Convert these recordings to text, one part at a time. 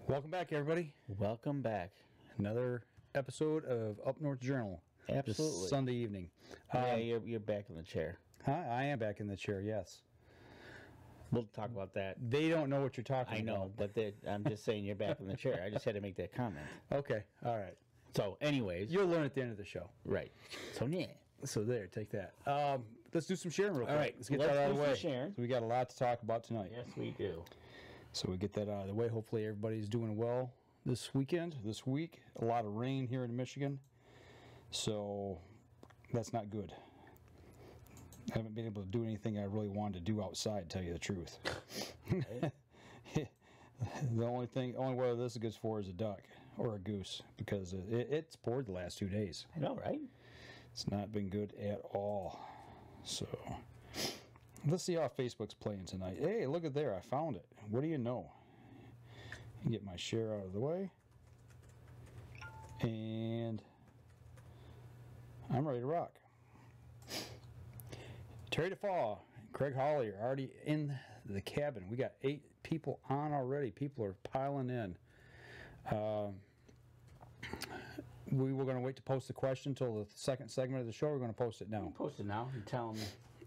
Welcome back, everybody. Welcome back. Another episode of Up North Journal. Absolutely. This Sunday evening. Yeah, you're back in the chair. Huh? I am back in the chair, yes. We'll talk about that. They don't know what you're talking I know, about. but I'm just saying you're back in the chair. I just had to make that comment. Okay, all right. So, anyways. You'll learn at the end of the show. Right. So, yeah. So there, take that. Let's do some sharing real quick. All right, Let's get that out of the way. sharing. So we got a lot to talk about tonight. Yes, we do. So we get that out of the way. Hopefully everybody's doing well this week. A lot of rain here in Michigan. So that's not good. I haven't been able to do anything I really wanted to do outside, to tell you the truth. The only weather this is good for is a duck or a goose, because it's poured the last 2 days. I know, right? It's not been good at all. So let's see how Facebook's playing tonight. Hey, look at there. I found it. What do you know? Get my share out of the way. And I'm ready to rock. Terry DeFaw, Craig Hawley are already in the cabin. We got 8 people on already. People are piling in. We were going to wait to post the question until the second segment of the show. We're going to post it now. Post it now and tell them.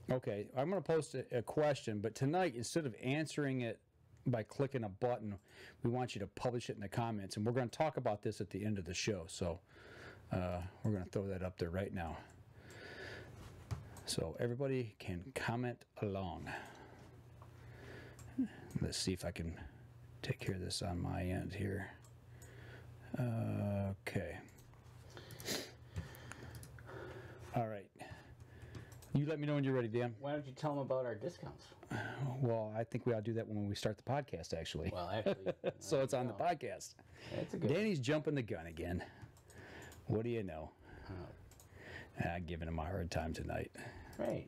Okay, I'm going to post a question, but tonight, instead of answering it by clicking a button, we want you to publish it in the comments, and we're going to talk about this at the end of the show. So we're going to throw that up there right now, so everybody can comment along. Let's see if I can take care of this on my end here. Okay. All right. You let me know when you're ready, Dan. Why don't you tell them about our discounts? Well, I think we ought to do that when we start the podcast, actually. Well, actually. So it's on the podcast. That's a good Danny's jumping the gun again. What do you know? I'm giving him a hard time tonight. Right.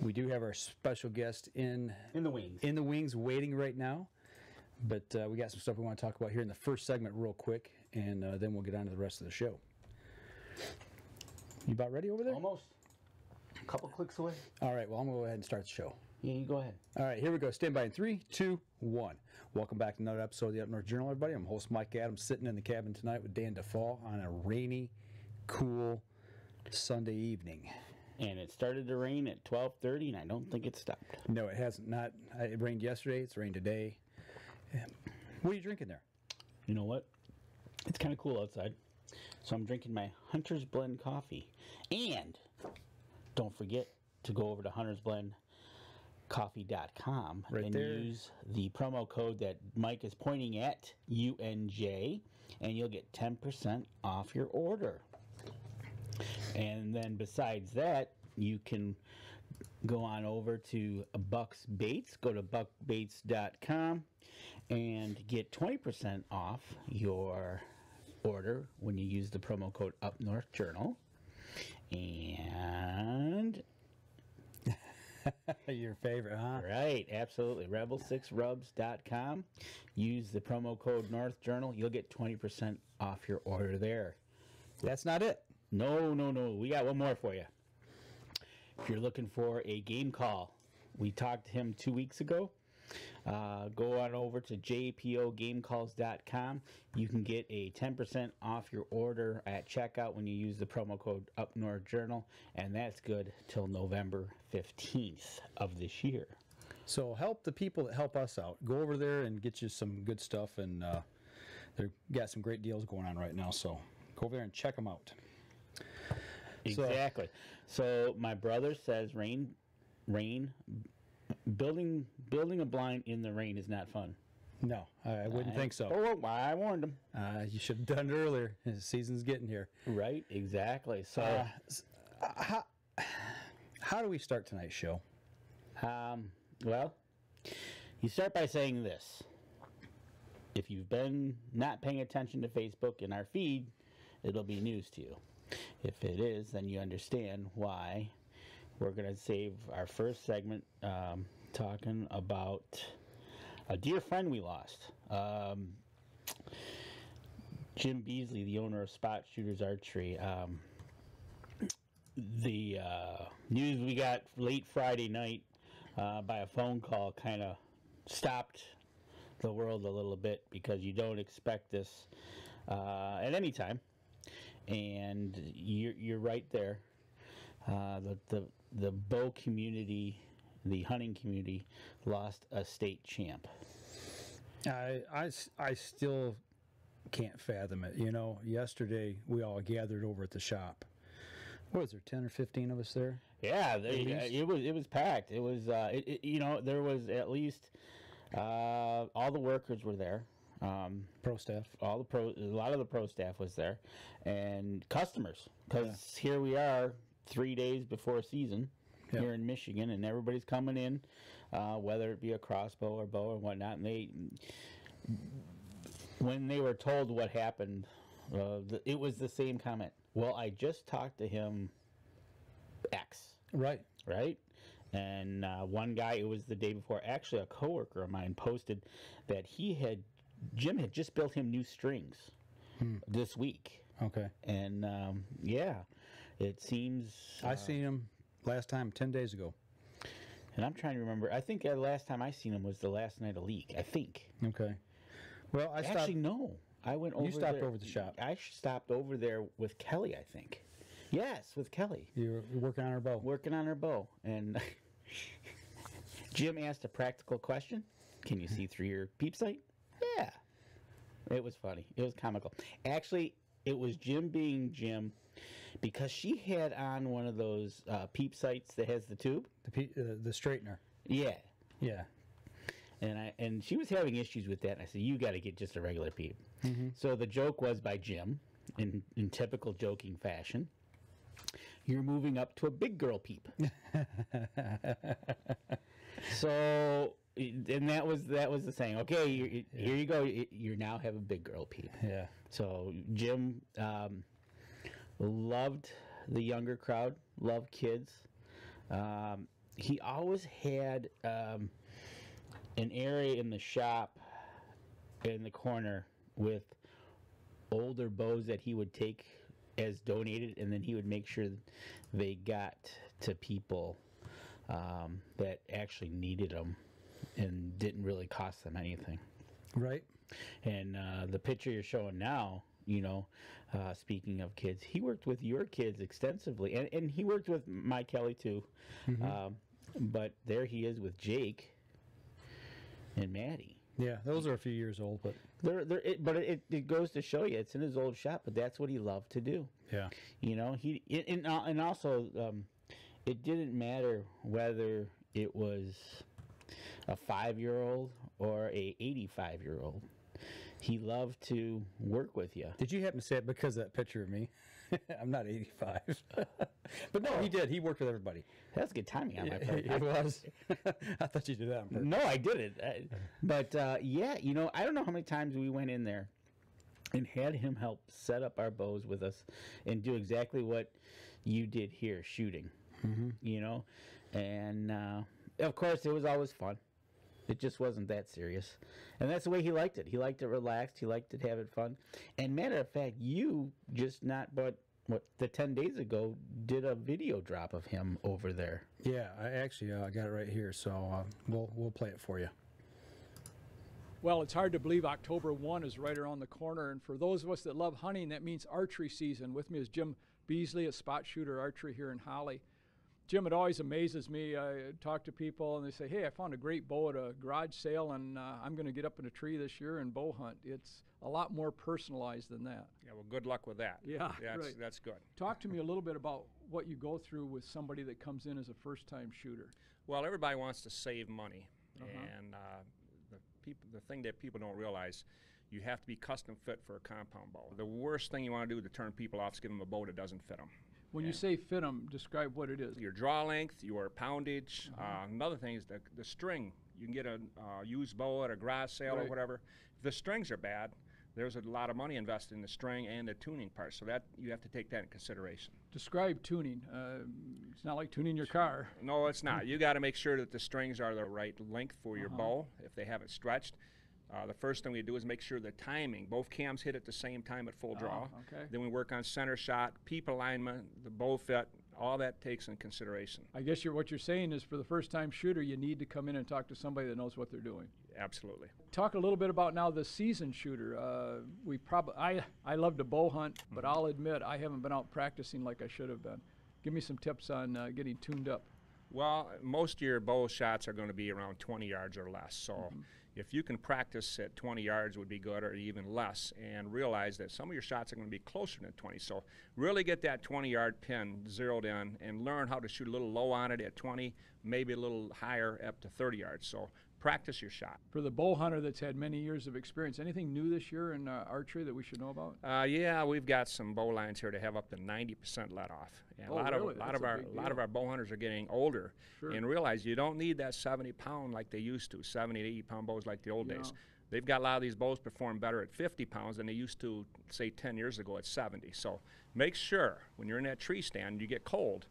We do have our special guest in the wings. In the wings, waiting right now. But we got some stuff we want to talk about here in the first segment real quick, and then we'll get on to the rest of the show. You about ready over there? Almost. A couple clicks away. All right, well, I'm going to go ahead and start the show. Yeah, you go ahead. All right, here we go. Stand by in 3, 2, 1. Welcome back to another episode of the Up North Journal, everybody. I'm host Mike Adams, sitting in the cabin tonight with Dan DeFaw on a rainy, cool Sunday evening. And it started to rain at 12:30, and I don't think it stopped. No, it hasn't. It rained yesterday. It's rained today. What are you drinking there? You know what? It's kind of cool outside. So I'm drinking my Hunter's Blend coffee. And don't forget to go over to huntersblendcoffee.com and there. use the promo code that Mike is pointing at, UNJ, and you'll get 10% off your order. And then besides that, you can go on over to Buck's Baits. Go to buckbaits.com and get 20% off your order when you use the promo code Up North Journal. And your favorite, huh? right, absolutely. Rebel6rubs.com. Use the promo code North Journal. You'll get 20% off your order there. That's not it. No. We got one more for you. If you're looking for a game call, we talked to him 2 weeks ago. Go on over to jpogamecalls.com. You can get a 10% off your order at checkout when you use the promo code Up North Journal, and that's good till November 15th of this year. So help the people that help us out. Go over there and get you some good stuff, and they've got some great deals going on right now. So go over there and check them out. Exactly. So my brother says rain, building a blind in the rain is not fun. No, I wouldn't think so. Oh, I warned him. You should have done it earlier. The season's getting here. Right, exactly. So how do we start tonight's show? Well, you start by saying this. If you've been not paying attention to Facebook in our feed, it'll be news to you. If it is, then you understand why we're going to save our first segment talking about a dear friend we lost. Jim Beasley, the owner of Spot Shooters Archery. The news we got late Friday night by a phone call kind of stopped the world a little bit because you don't expect this at any time, and you're right there. The bow community, the hunting community, lost a state champ. I still can't fathom it. You know, yesterday we all gathered over at the shop. What was there, 10 or 15 of us there? Yeah, it was packed. It was you know, there was at least all the workers were there. Pro staff. A lot of the pro staff was there, and customers, because here we are 3 days before season here in Michigan, and everybody's coming in, whether it be a crossbow or bow or whatnot. And when they were told what happened, it was the same comment. Well, I just talked to him X. Right. And one guy, it was the day before, actually a coworker of mine posted that Jim had just built him new strings this week. Okay. And yeah, it seems... I seen him last time 10 days ago. And I'm trying to remember. I think the last time I seen him was the last night of league, I think. Okay. Well, Actually, no. I went over. You stopped over the shop. I stopped over there with Kelly, I think. Yes, with Kelly. You were working on her bow. Working on her bow. And Jim asked a practical question. Can you see through your peep sight? Yeah. It was funny. It was comical. Actually, it was Jim being Jim because she had on one of those peep sights that has the tube. The straightener. Yeah. Yeah. And she was having issues with that. And I said, you got to get just a regular peep. Mm-hmm. So the joke was by Jim, in typical joking fashion, you're moving up to a big girl peep. So, and that was the saying. Okay, here you go. You now have a big girl peep. Yeah. So Jim loved the younger crowd, loved kids. He always had an area in the shop in the corner with older bows that he would take as donated, and then he would make sure they got to people that actually needed them and didn't really cost them anything. Right. And the picture you're showing now, you know, speaking of kids, he worked with your kids extensively, and he worked with my Kelly too. Mm-hmm. But there he is with Jake and Maddie. Yeah, those are a few years old, but it goes to show you, it's in his old shop, but that's what he loved to do. Yeah, you know, and also it didn't matter whether it was a 5-year-old or a 85-year-old. He loved to work with you. Did you happen to say it because of that picture of me? I'm not 85. But no, he did. He worked with everybody. That's good timing on my part. It was. I thought you did that on purpose. No, I didn't. But yeah, you know, I don't know how many times we went in there and had him help set up our bows with us and do exactly what you did here, shooting. Mm-hmm. You know? And of course, it was always fun. It just wasn't that serious. And that's the way he liked it. He liked it relaxed. He liked it having fun. And matter of fact, you just the 10 days ago did a video drop of him over there. Yeah, I actually got it right here, so we'll play it for you. Well, it's hard to believe October 1 is right around the corner. And for those of us that love hunting, that means archery season. With me is Jim Beasley, a spot shooter archery here in Holly. Jim, it always amazes me. I talk to people and they say, hey, I found a great bow at a garage sale and I'm going to get up in a tree this year and bow hunt. It's a lot more personalized than that. Yeah, well, good luck with that. Yeah, right. That's good. Talk to me a little bit about what you go through with somebody that comes in as a first-time shooter. Well, everybody wants to save money. And the thing that people don't realize, you have to be custom fit for a compound bow. The worst thing you want to do to turn people off is give them a bow that doesn't fit them. When you say fit them, describe what it is. Your draw length, your poundage. Another thing is the string. You can get a used bow at a garage sale or whatever. If the strings are bad, there's a lot of money invested in the string and the tuning part. So that you have to take that in consideration. Describe tuning. It's not like tuning your car. No, it's not. You got to make sure that the strings are the right length for your bow. If they haven't stretched, the first thing we do is make sure the timing, both cams hit at the same time at full draw. Then we work on center shot, peep alignment, the bow fit, all that takes in consideration. I guess what you're saying is for the first time shooter, you need to come in and talk to somebody that knows what they're doing. Absolutely. Talk a little bit about now the season shooter. I love to bow hunt, but I'll admit I haven't been out practicing like I should have been. Give me some tips on getting tuned up. Well, most of your bow shots are going to be around 20 yards or less. So if you can practice at 20 yards would be good, or even less, and realize that some of your shots are going to be closer than 20. So really get that 20-yard pin zeroed in and learn how to shoot a little low on it at 20, maybe a little higher up to 30 yards. So practice your shot. For the bow hunter that's had many years of experience, anything new this year in archery that we should know about? Yeah, we've got some bow lines here to have up to 90% let off. And a lot of our bow hunters are getting older and realize you don't need that 70-pound like they used to, 70 to 80-pound bows like the old days. They've got a lot of these bows perform better at 50 pounds than they used to, say, 10 years ago at 70. So make sure when you're in that tree stand, you get cold,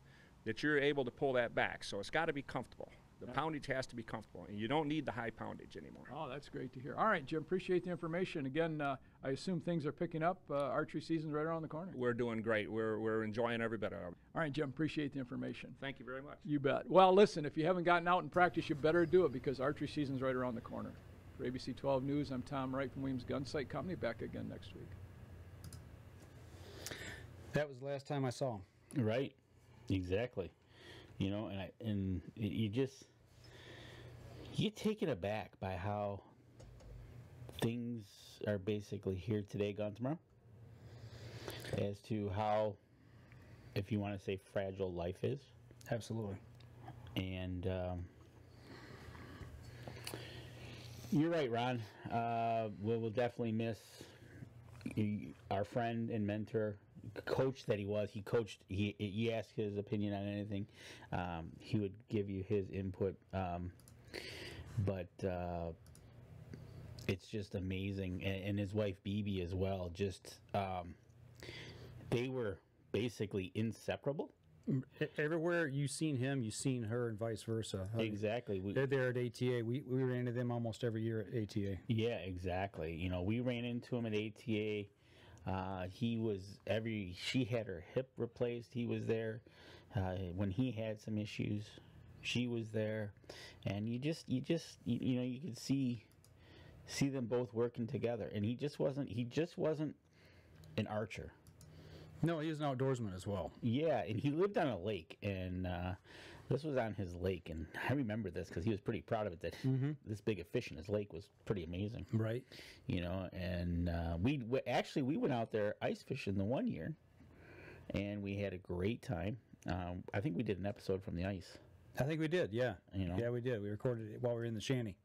that you're able to pull that back. So it's got to be comfortable. The poundage has to be comfortable, and you don't need the high poundage anymore. Oh, that's great to hear. All right, Jim, appreciate the information. Again, I assume things are picking up. Archery season's right around the corner. We're doing great. We're enjoying every bit of it. All right, Jim, appreciate the information. Thank you very much. You bet. Well, listen, if you haven't gotten out and practice, you better do it because archery season's right around the corner. For ABC 12 News, I'm Tom Wright from Williams Gun Sight Company. Back again next week. That was the last time I saw him. Right. Exactly. You know, and you just... You get taken aback by how things are basically here today, gone tomorrow. As to how, if you want to say, fragile life is. Absolutely. And you're right, Ron. We'll definitely miss our friend and mentor, coach that he was. He coached. You asked his opinion on anything. He would give you his input. But it's just amazing, and his wife Bibi as well. Just they were basically inseparable. Everywhere you've seen him, you've seen her, and vice versa. Exactly. They're there at ATA. We ran into them almost every year at ATA. Yeah, exactly. You know, we ran into him at ATA. She had her hip replaced. He was there when he had some issues. She was there, and you could see them both working together. And he just wasn't an archer. No, he was an outdoorsman as well. Yeah, and he lived on a lake, and this was on his lake, and I remember this because he was pretty proud of it. That this big a fish in his lake was pretty amazing. Right. You know, and we went out there ice fishing the one year, and we had a great time. I think we did an episode from the ice. I think we did, yeah. You know? Yeah, we did. We recorded it while we were in the shanty.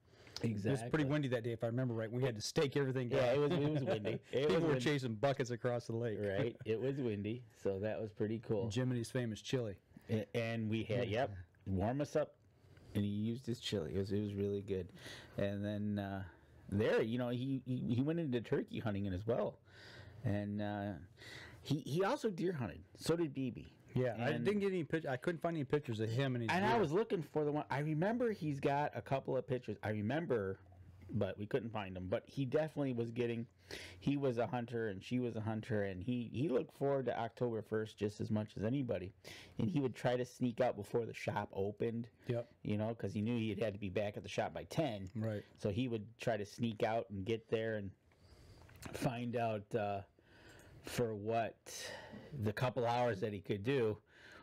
Exactly. It was pretty windy that day, if I remember right. We had to stake everything down. Yeah, it was windy. People were chasing buckets across the lake. Right. It was windy, so that was pretty cool. Jim and his famous chili. And we had, warm us up, and he used his chili. It was really good. And then he went into turkey hunting as well. And he also deer hunted. So did Bibi. Yeah, I didn't get any pictures. I couldn't find any pictures of him and his deer. I was looking for the one. I remember he's got a couple of pictures. But we couldn't find them. But he definitely was he was a hunter and she was a hunter, and he looked forward to October 1st just as much as anybody. And he would try to sneak out before the shop opened. Yep. You know, because he knew he had to be back at the shop by 10. Right. So he would try to sneak out and get there and find out for what the couple hours that he could do,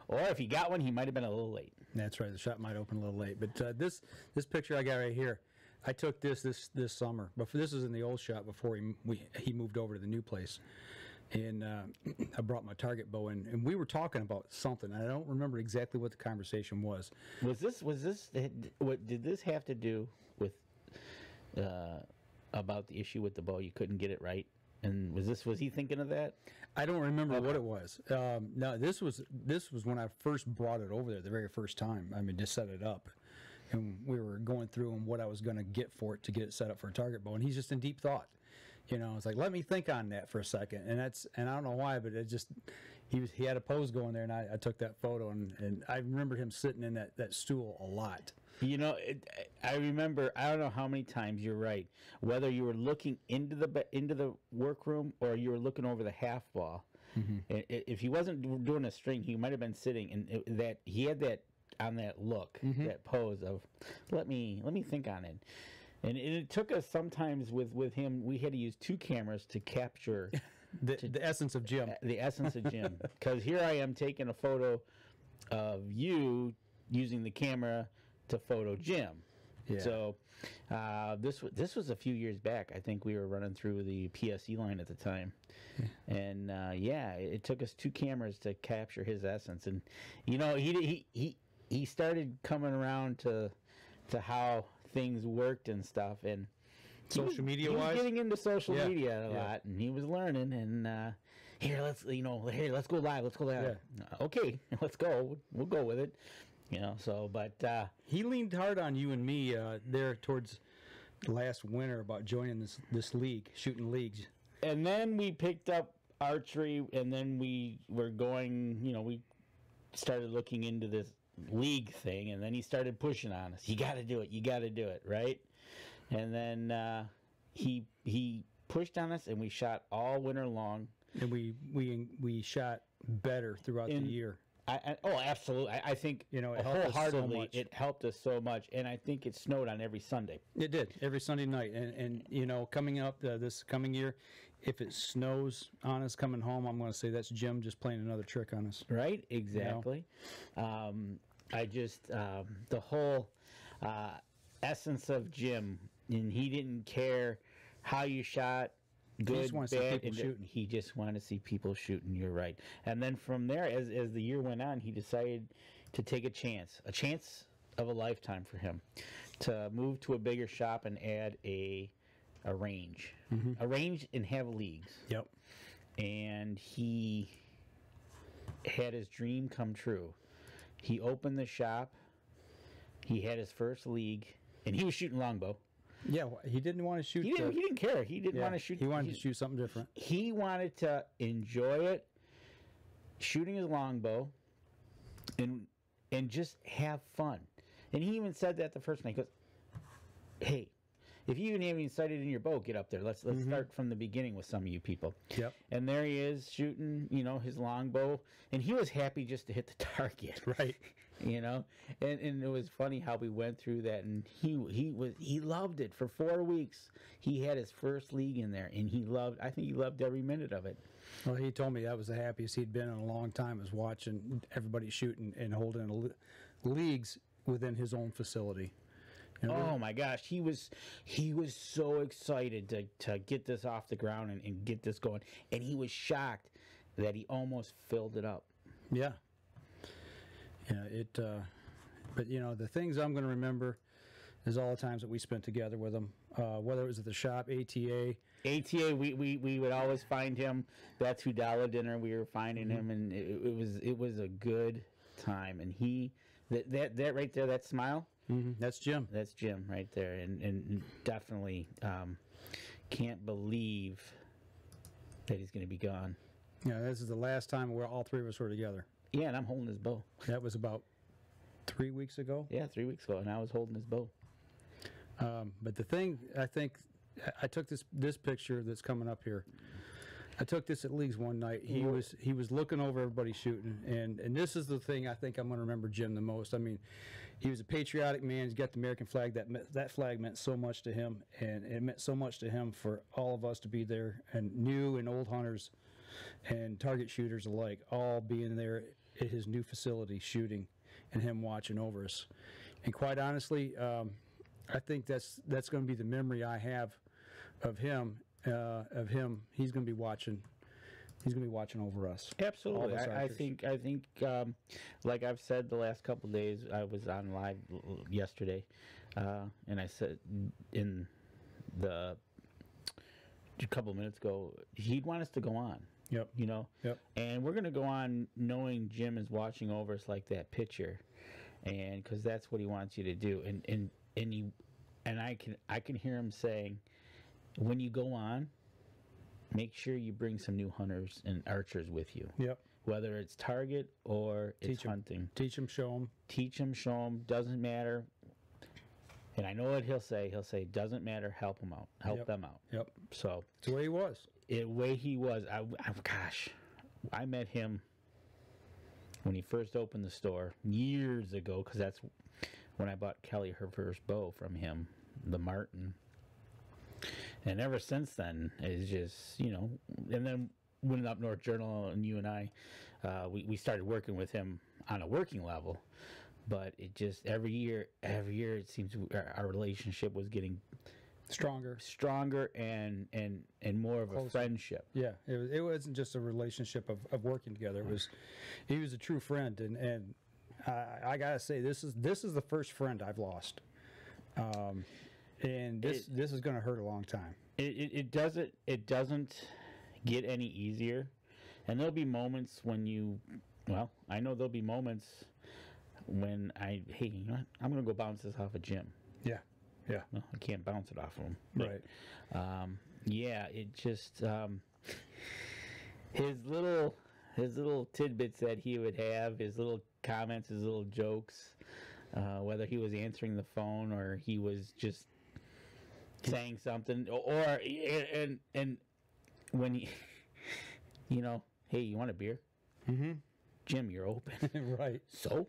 or if he got one, he might have been a little late. That's right. The shop might open a little late. But this picture I got right here, I took this summer. But this was in the old shop before he moved over to the new place, and I brought my target bow in, and we were talking about something. I don't remember exactly what the conversation was. What did this have to do with about the issue with the bow? You couldn't get it right. And was he thinking of that? I don't remember what it was. No, this was when I first brought it over there the very first time. I mean, just set it up, and we were going through and what I was going to get for it to get it set up for a target bow. And he's just in deep thought. You know, it's like, let me think on that for a second. And I don't know why, but it just he had a pose going there, and I took that photo, and I remember him sitting in that stool a lot. You know, I remember, I don't know how many times, you're right, whether you were looking into the workroom or you were looking over the half wall. Mm-hmm. If he wasn't doing a string, he might have been sitting, and that he had that on that look, mm-hmm. that pose of let me think on it. And it took us sometimes with him. We had to use 2 cameras to capture the essence of Jim. The essence of Jim. Because here I am taking a photo of you using the camera to photo Jim. Yeah. So this was a few years back. I think we were running through the PSE line at the time. And it took us 2 cameras to capture his essence. And you know, he started coming around to how things worked and stuff, and social media he was wise, getting into social media a lot, and he was learning. And let's go live. Okay, let's go. We'll go with it. You know, so but he leaned hard on you and me there towards last winter about joining this league, shooting leagues. And then we picked up archery, and then we were going. You know, we started looking into this league thing, and then he started pushing on us. You got to do it, right? And then he pushed on us, and we shot all winter long. And we shot better throughout the year. Absolutely. I think, you know, it helped us so much. It helped us so much, and I think it snowed on every Sunday. It did every Sunday night, and you know, coming up this coming year, if it snows on us coming home, I'm going to say that's Jim just playing another trick on us. Right? Exactly. You know? I just the whole essence of Jim, and he didn't care how you shot. Good, he just wanted to see people shooting. He just wanted to see people shooting. You're right. And then from there, as the year went on, he decided to take a chance of a lifetime for him, to move to a bigger shop and add a range, a range and have leagues. Yep. And he had his dream come true. He opened the shop. He had his first league, and he was shooting longbow. Yeah, he didn't want to shoot. He didn't care. He didn't want to shoot. He wanted to shoot something different. He wanted to enjoy it, shooting his longbow, and just have fun. And he even said that the first night. He goes, "Hey, if you even have any sighted in your bow, get up there. Let's start from the beginning with some of you people." Yep. And there he is shooting, you know, his longbow, and he was happy just to hit the target. Right. You know, and it was funny how we went through that, and he loved it for 4 weeks. He had his first league in there, and I think he loved every minute of it. Well, he told me that was the happiest he'd been in a long time, was watching everybody shooting and holding leagues within his own facility. You know, oh my gosh, he was so excited to get this off the ground and get this going, and he was shocked that he almost filled it up. Yeah. Yeah, but you know, the things I'm going to remember is all the times that we spent together with him, whether it was at the shop, ATA, we would always find him. That's who dollar dinner. We were finding him, and it was a good time. And that right there, that smile, that's Jim. That's Jim right there, and definitely can't believe that he's going to be gone. Yeah, this is the last time where all 3 of us were together. Yeah, and I'm holding his bow. That was about 3 weeks ago. Yeah, 3 weeks ago, and I was holding his bow. But the thing, I think, I took this picture that's coming up here. I took this at leagues one night. He was looking over everybody shooting, and this is the thing I think I'm going to remember Jim the most. I mean, he was a patriotic man. He's got the American flag. That flag meant so much to him, and it meant so much to him for all of us to be there, and new and old hunters and target shooters alike, all being there at his new facility shooting, and him watching over us. And quite honestly, I think that's going to be the memory I have of him. He's going to be watching. He's going to be watching over us. Absolutely. I think like I've said the last couple of days, I was on live yesterday, and I said a couple of minutes ago, he'd want us to go on. Yep. You know. Yep. And we're going to go on knowing Jim is watching over us like that picture, and because that's what he wants you to do. And I can hear him saying, when you go on, make sure you bring some new hunters and archers with you. Yep. Whether it's target or it's hunting. Teach them, show them. Teach them, show them. Doesn't matter. And I know what he'll say. He'll say, doesn't matter, help them out. Help them out. Yep. So it's the way he was. The way he was. I met him when he first opened the store years ago, because that's when I bought Kelly her first bow from him the Martin. And ever since then, it's just, you know, and then when Up North Journal and you and I, we started working with him on a working level. But it just, every year, it seems our relationship was getting stronger and more of a friendship. Yeah, it wasn't just a relationship of working together. He was a true friend, and I gotta say, this is the first friend I've lost. And this is going to hurt a long time. It doesn't get any easier, and there'll be moments when I know there'll be moments when hey, you know what? I'm going to go bounce this off of Jim. Yeah. Well, I can't bounce it off of him. Right. Yeah, it just his little tidbits that he would have, his little comments, his little jokes, whether he was answering the phone or he was just saying something, or and when he, you know, hey, you want a beer? Mm-hmm. Jim, you're open. Right. So?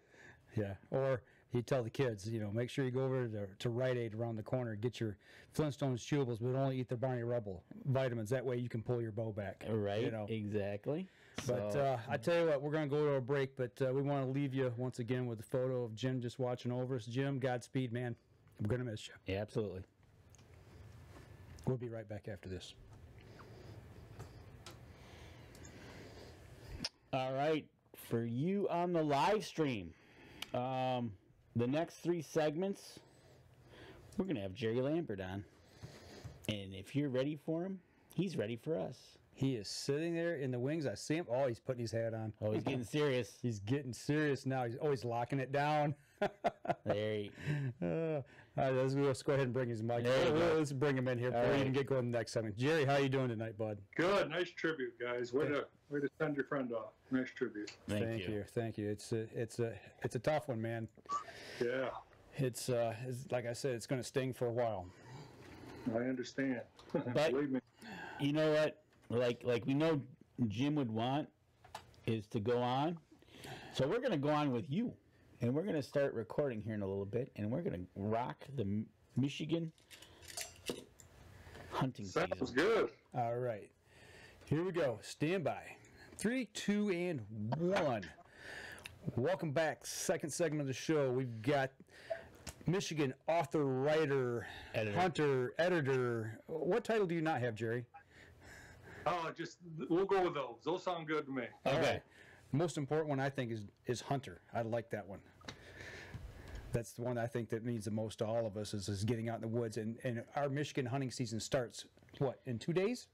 Yeah. Or he'd tell the kids, you know, make sure you go over to Rite Aid around the corner, get your Flintstones chewables, but only eat their Barney Rubble vitamins. That way you can pull your bow back. Right. You know? Exactly. But I tell you what, we're going to go to a break, but we want to leave you once again with a photo of Jim just watching over us. Jim, Godspeed, man. I'm going to miss you. Yeah, absolutely. We'll be right back after this. All right. For you on the live stream, the next 3 segments, we're going to have Jerry Lambert on. And if you're ready for him, he's ready for us. He is sitting there in the wings. I see him. Oh, he's putting his hat on. Oh, he's getting serious. He's getting serious now. He's always locking it down. There you go. All right, let's go ahead and bring his mic. Let's bring him in here before we even get going to the next segment. Jerry, how you doing tonight, bud? Good. Nice tribute, guys. Way to send your friend off. Nice tribute. Thank you. Thank you. It's a tough one, man. Yeah. It's like I said, it's going to sting for a while. I understand. But Believe me. You know what? Like we know Jim would want is to go on. So we're going to go on with you. And we're going to start recording here in a little bit. And we're going to rock the Michigan hunting season. Sounds good. All right. Here we go. Stand by. 3, 2, and 1. Welcome back. Second segment of the show. We've got Michigan author, writer, hunter, editor. What title do you not have, Jerry? Oh, we'll go with those. Those sound good to me. Okay. Most important one I think is hunter. I like that one. That's the one I think that means the most to all of us is getting out in the woods. And our Michigan hunting season starts, what, in 2 days?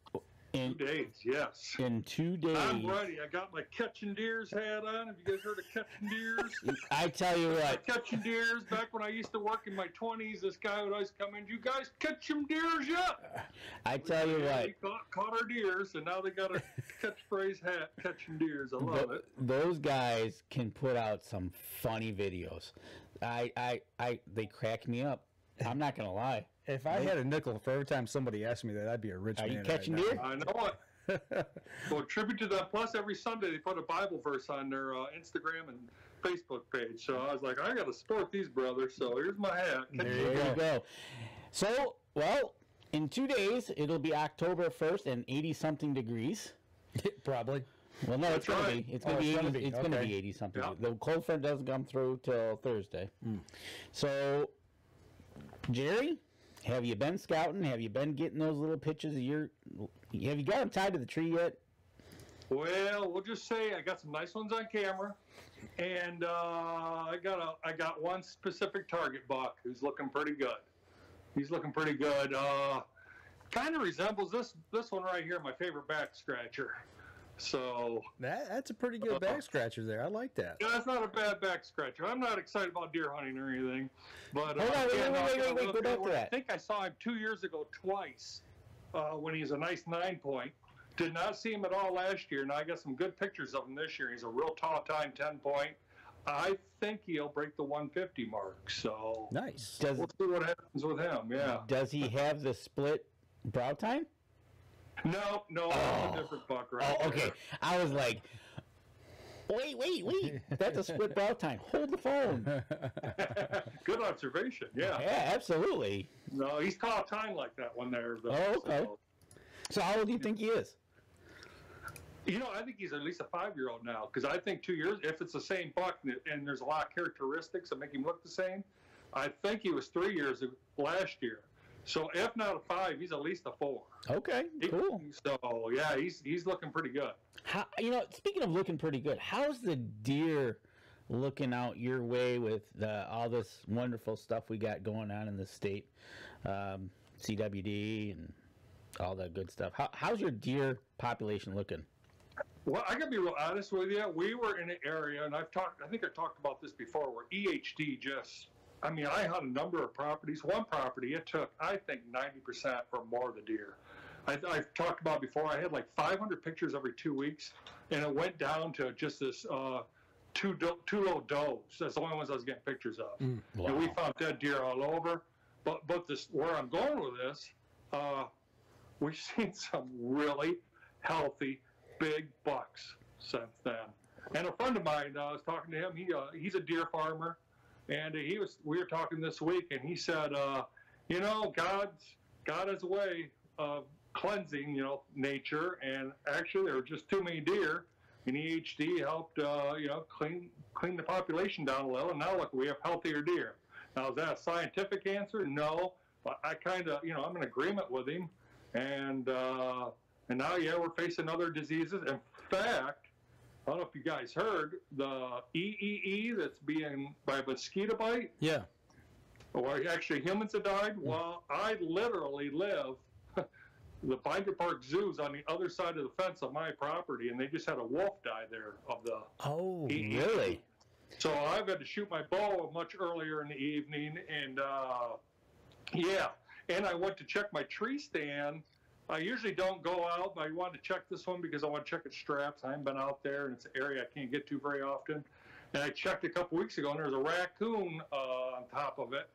In 2 days, yes. In 2 days. I'm ready. I got my catching deers hat on. Have you guys heard of catching deers? I tell you what. Catching deers. Back when I used to work in my 20s, this guy would always come in, you guys catch some deers yet? I tell you what. We caught our deers, and now they got a catchphrase hat, catching deers. I love it. Those guys can put out some funny videos. They crack me up. I'm not going to lie. If I had a nickel for every time somebody asked me that, I'd be a rich man. Are you catching deer? I know it. Well, tribute to that. Plus, every Sunday they put a Bible verse on their Instagram and Facebook page. So I was like, I got to support these brothers. So here's my hat. There you go. So, well, in 2 days, it'll be October 1st and 80-something degrees. Probably. Well, no, it's going to be. It's going to be 80. It's going to okay. be 80-something. Yeah. The cold front doesn't come through till Thursday. So, Jerry, have you been scouting? Have you been getting those little pictures of have you got them tied to the tree yet? Well, we'll just say I got some nice ones on camera, and I got one specific target buck who's looking pretty good. He's looking pretty good. Kind of resembles this one right here, my favorite back scratcher. So that's a pretty good back scratcher there. I like that. Yeah, that's not a bad back scratcher. I'm not excited about deer hunting or anything, but Hold on, wait, go back to that. I think I saw him 2 years ago twice when he's a nice 9-point. Did not see him at all last year, and I got some good pictures of him this year. He's a real tall time 10-point. I think he'll break the 150 mark. So nice. We'll see what happens with him. Yeah. Does he have the split brow tine? No, that's a different buck right okay. there. I was like, Wait. That's a split brow time. Hold the phone. Good observation. Yeah. Yeah, absolutely. No, he's caught time like that one there. Though, Oh, okay. So how old do you think he is? I think he's at least a 5-year-old now, because I think 2 years, if it's the same buck and there's a lot of characteristics that make him look the same, I think he was 3 years last year. So if not a 5, he's at least a 4. Okay, cool. So yeah, he's looking pretty good. How, speaking of looking pretty good, how's the deer looking out your way with all this wonderful stuff we got going on in the state, CWD and all that good stuff? How's your deer population looking? Well, I gotta be real honest with you. We were in an area, and I think I talked about this before, where EHD I had a number of properties. One property, it took, I think, 90% or more of the deer. I've talked about before, I had like 500 pictures every 2 weeks, and it went down to just this two little does. That's the only ones I was getting pictures of. Wow. And we found dead deer all over. But where I'm going with this, we've seen some really healthy, big bucks since then. And a friend of mine, I was talking to him. He's a deer farmer, and we were talking this week, and he said, God has a way of cleansing, nature, and actually there were just too many deer, and EHD helped, clean the population down a little, and now look, we have healthier deer. Now, is that a scientific answer? No, but I kind of, I'm in agreement with him, and now, we're facing other diseases. In fact, I don't know if you guys heard, the EEE that's being by mosquito bite. Yeah. Or actually humans have died. Well, I literally live, the Binder Park Zoo's on the other side of the fence of my property, and they just had a wolf die there of the EEE. Really? So I've had to shoot my bow much earlier in the evening, and and I went to check my tree stand. I usually don't go out, but I wanted to check this one because I want to check its straps. I haven't been out there, and it's an area I can't get to very often. And I checked a couple weeks ago, and there was a raccoon on top of it.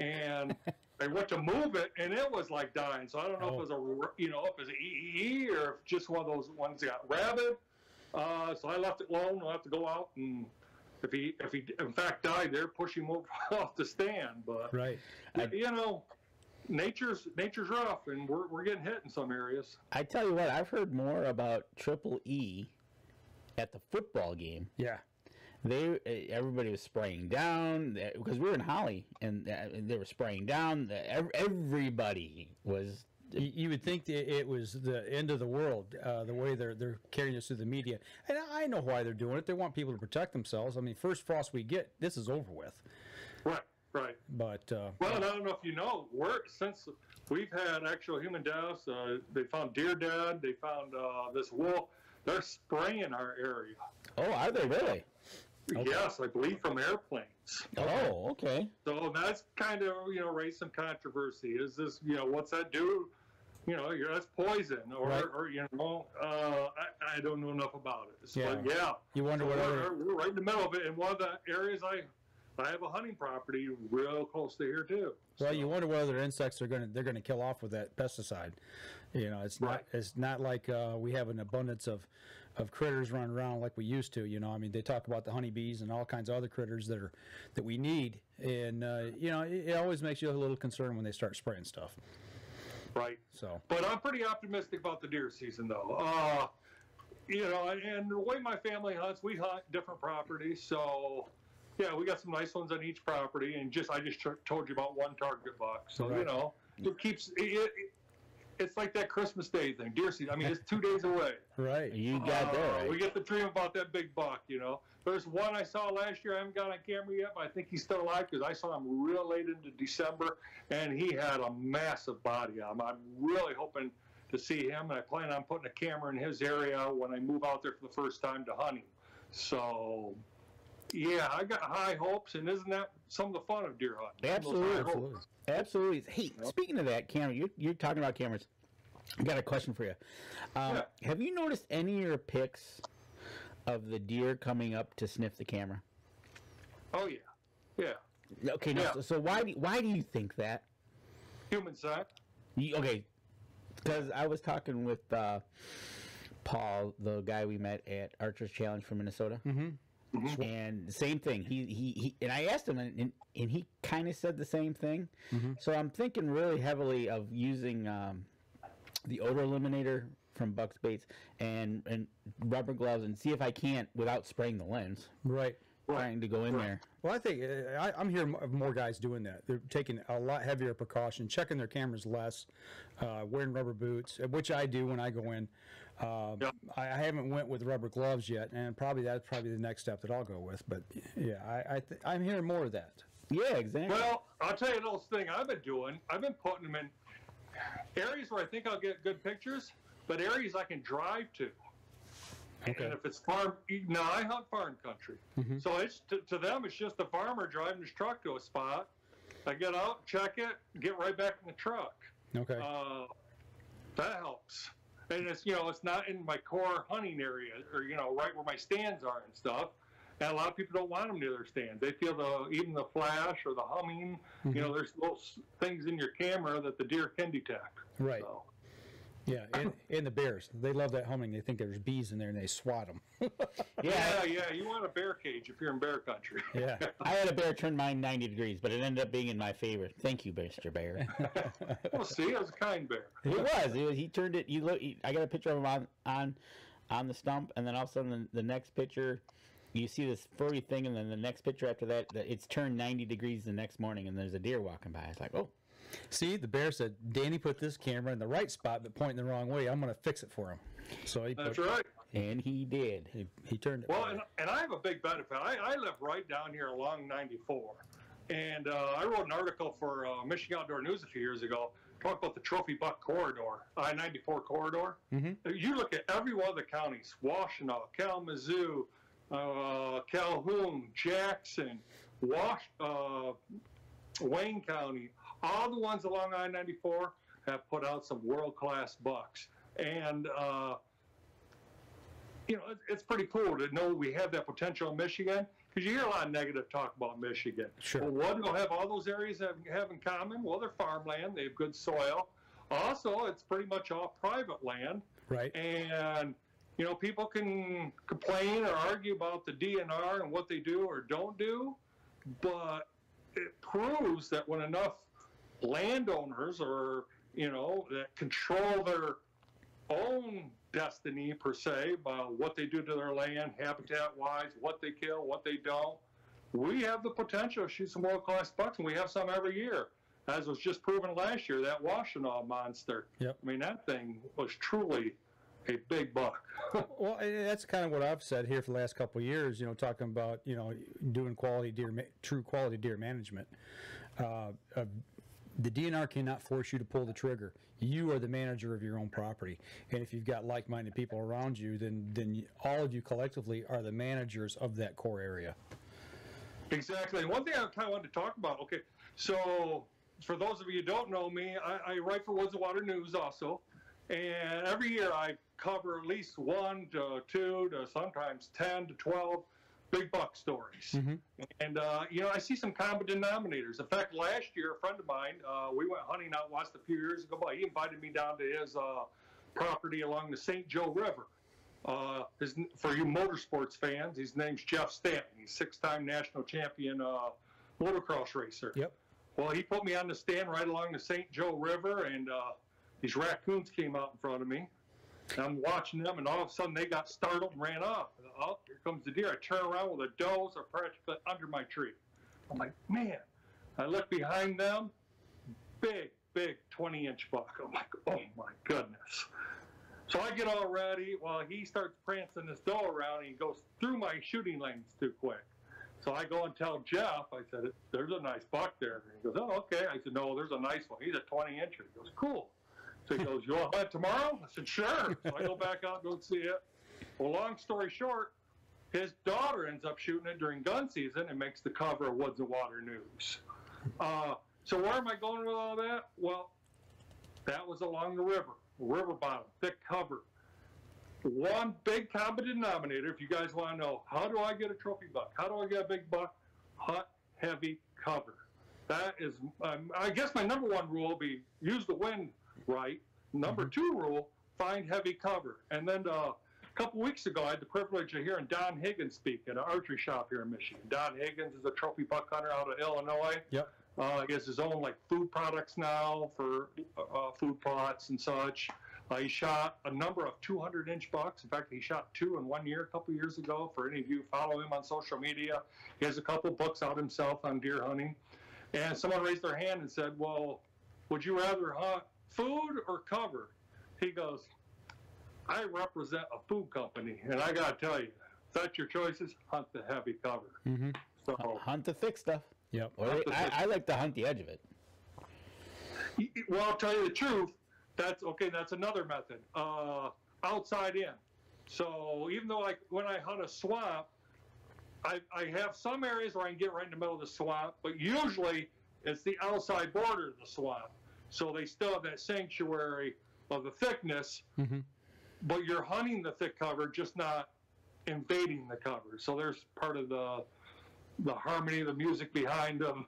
And I went to move it, and it was like dying. So I don't know if it was if it was an EEE or if just one of those ones that got rabid. So I left it alone. I'll have to go out, and if he in fact died there, push him off the stand. But right, nature's rough, and we're getting hit in some areas. I tell you what, I've heard more about Triple E at the football game. Yeah. Everybody was spraying down because we were in Holly, and they were spraying down. Everybody was. You would think it was the end of the world, the way they're carrying this through the media. And I know why they're doing it. They want people to protect themselves. I mean, first frost we get, this is over with. Right. But well, and I don't know if you know, since we've had actual human deaths, they found deer dead. They found this wolf. They're spraying our area. Oh, are they really? Okay. Yes, I believe from airplanes. Oh, okay. So that's kind of raised some controversy. Is this what's that do? That's poison, or I don't know enough about it. Yeah. But yeah, you wonder we're right in the middle of it. And one of the areas I have a hunting property real close to here too. Well, you wonder what other insects they're gonna kill off with that pesticide. It's not like we have an abundance of critters running around like we used to. I mean, they talk about the honeybees and all kinds of other critters that we need, and it always makes you a little concerned when they start spraying stuff. Right. So, but I'm pretty optimistic about the deer season, though. And the way my family hunts, we hunt different properties, so. Yeah, we got some nice ones on each property, and I just told you about one target buck. So right. It keeps it. It's like that Christmas Day thing, deer season. I mean, it's 2 days away. Right, you got that right. We get the dream about that big buck. There's one I saw last year. I haven't got on camera yet, but I think he's still alive because I saw him real late into December, and he had a massive body on him. I'm really hoping to see him, and I plan on putting a camera in his area when I move out there for the first time to hunt him. So. Yeah, I got high hopes, and isn't that some of the fun of deer hunting? Absolutely. Hey, speaking of that, camera, you're talking about cameras. I got a question for you. Have you noticed any of your pics of the deer coming up to sniff the camera? Oh yeah. Okay, so why do you think that? Human scent. Okay, because I was talking with Paul, the guy we met at Archer's Challenge from Minnesota. Mm-hmm. And same thing. He and I asked him, and he kind of said the same thing. Mm-hmm. So I'm thinking really heavily of using the odor eliminator from Buck's Baits and rubber gloves, and see if I can't without spraying the lens. Right. Trying to go in there. Well, I think I'm hearing of more guys doing that. They're taking a lot heavier precaution, checking their cameras less, wearing rubber boots, which I do when I go in. I haven't went with rubber gloves yet, and that's probably the next step that I'll go with. But yeah, I'm hearing more of that. Yeah, exactly. Well, I'll tell you the little thing I've been doing. I've been putting them in areas where I think I'll get good pictures, but areas I can drive to. Okay. And if it's farm, now I hunt farm country, so it's to them it's just the farmer driving his truck to a spot. I get out, check it, get right back in the truck. Okay. That helps, and it's not in my core hunting area or right where my stands are and stuff. And a lot of people don't want them near their stands. They feel even the flash or the humming. There's little things in your camera that the deer can detect. Right. So. Yeah, and the bears. They love that humming. They think there's bees in there, and they swat them. Yeah. You want a bear cage if you're in bear country. Yeah. I had a bear turn mine 90 degrees, but it ended up being in my favor. Thank you, Mr. Bear. Well, see, it was a kind bear. It was. He turned it. I got a picture of him on the stump, and then all of a sudden the next picture, you see this furry thing, and then the next picture after that, it's turned 90 degrees the next morning, and there's a deer walking by. It's like, oh. See, the bear said, Danny put this camera in the right spot, but pointing the wrong way. I'm going to fix it for him. So That's right. And he did. He turned it. Well, and I have a big benefit. I live right down here along 94. And I wrote an article for Michigan Outdoor News a few years ago, talking about the Trophy Buck Corridor, I-94 corridor. Mm-hmm. You look at every one of the counties, Washtenaw, Kalamazoo, Calhoun, Jackson, Wayne County, all the ones along I-94 have put out some world-class bucks. And, it's pretty cool to know we have that potential in Michigan, because you hear a lot of negative talk about Michigan. Sure. Well, what do have all those areas have in common? Well, they're farmland. They have good soil. Also, it's pretty much all private land. Right. And, people can complain or argue about the DNR and what they do or don't do, but it proves that when enough landowners or that control their own destiny per se about what they do to their land, habitat wise, what they kill, what they don't, we have the potential to shoot some world-class bucks, and we have some every year, as was just proven last year, that Washtenaw monster. Yep. I mean, that thing was truly a big buck. Well, that's kind of what I've said here for the last couple of years, talking about, doing true quality deer management. The DNR cannot force you to pull the trigger. You are the manager of your own property. And if you've got like-minded people around you, then all of you collectively are the managers of that core area. Exactly. And one thing I kind of wanted to talk about, okay, so for those of you who don't know me, I write for Woods and Water News also. And every year I cover at least 1 to 2 to sometimes 10 to 12 big buck stories. Mm-hmm. And, I see some common denominators. In fact, last year, a friend of mine, we went hunting out west a few years ago, but he invited me down to his property along the St. Joe River. For you motorsports fans, his name's Jeff Stanton. He's 6-time national champion motocross racer. Yep. Well, he put me on the stand right along the St. Joe River, and these raccoons came out in front of me. And I'm watching them, and all of a sudden they got startled and ran off. Oh, here comes the deer. I turn around with a doe are practically under my tree. I'm like, man. I look behind them, big 20-inch buck. I'm like, oh my goodness. So I get all ready. Well, he starts prancing this doe around, and he goes through my shooting lanes too quick. So I go and tell Jeff, I said, there's a nice buck there. And he goes, oh, okay. I said, no, there's a nice one. He's a 20-incher. He goes, cool. So he goes, you want to hunt tomorrow? I said, sure. So I go back out and go see it. Well, long story short, his daughter ends up shooting it during gun season and makes the cover of Woods and Water News. So where am I going with all that? Well, that was along the river bottom, thick cover. One big common denominator, if you guys want to know, how do I get a trophy buck? How do I get a big buck? Hunt heavy cover. That is, I guess my number one rule will be use the wind right. Number 2 rule, find heavy cover. And then a couple weeks ago, I had the privilege of hearing Don Higgins speak at an archery shop here in Michigan. Don Higgins is a trophy buck hunter out of Illinois. Yep. He has his own like food products now for food plots and such. He shot a number of 200-inch bucks. In fact, he shot 2 in 1 year a couple years ago. For any of you who follow him on social media, he has a couple books out himself on deer hunting. And someone raised their hand and said, well, would you rather hunt food or cover? He goes, I represent a food company, and I got to tell you, if that's your choices, hunt the heavy cover. Mm-hmm. So, hunt the thick stuff. Yep. I like to hunt the edge of it. Well, I'll tell you the truth. That's another method. Outside in. So even though when I hunt a swamp, I have some areas where I can get right in the middle of the swamp, but usually it's the outside border of the swamp. So they still have that sanctuary of the thickness, mm-hmm. but you're hunting the thick cover, just not invading the cover. So there's part of the harmony, the music behind them.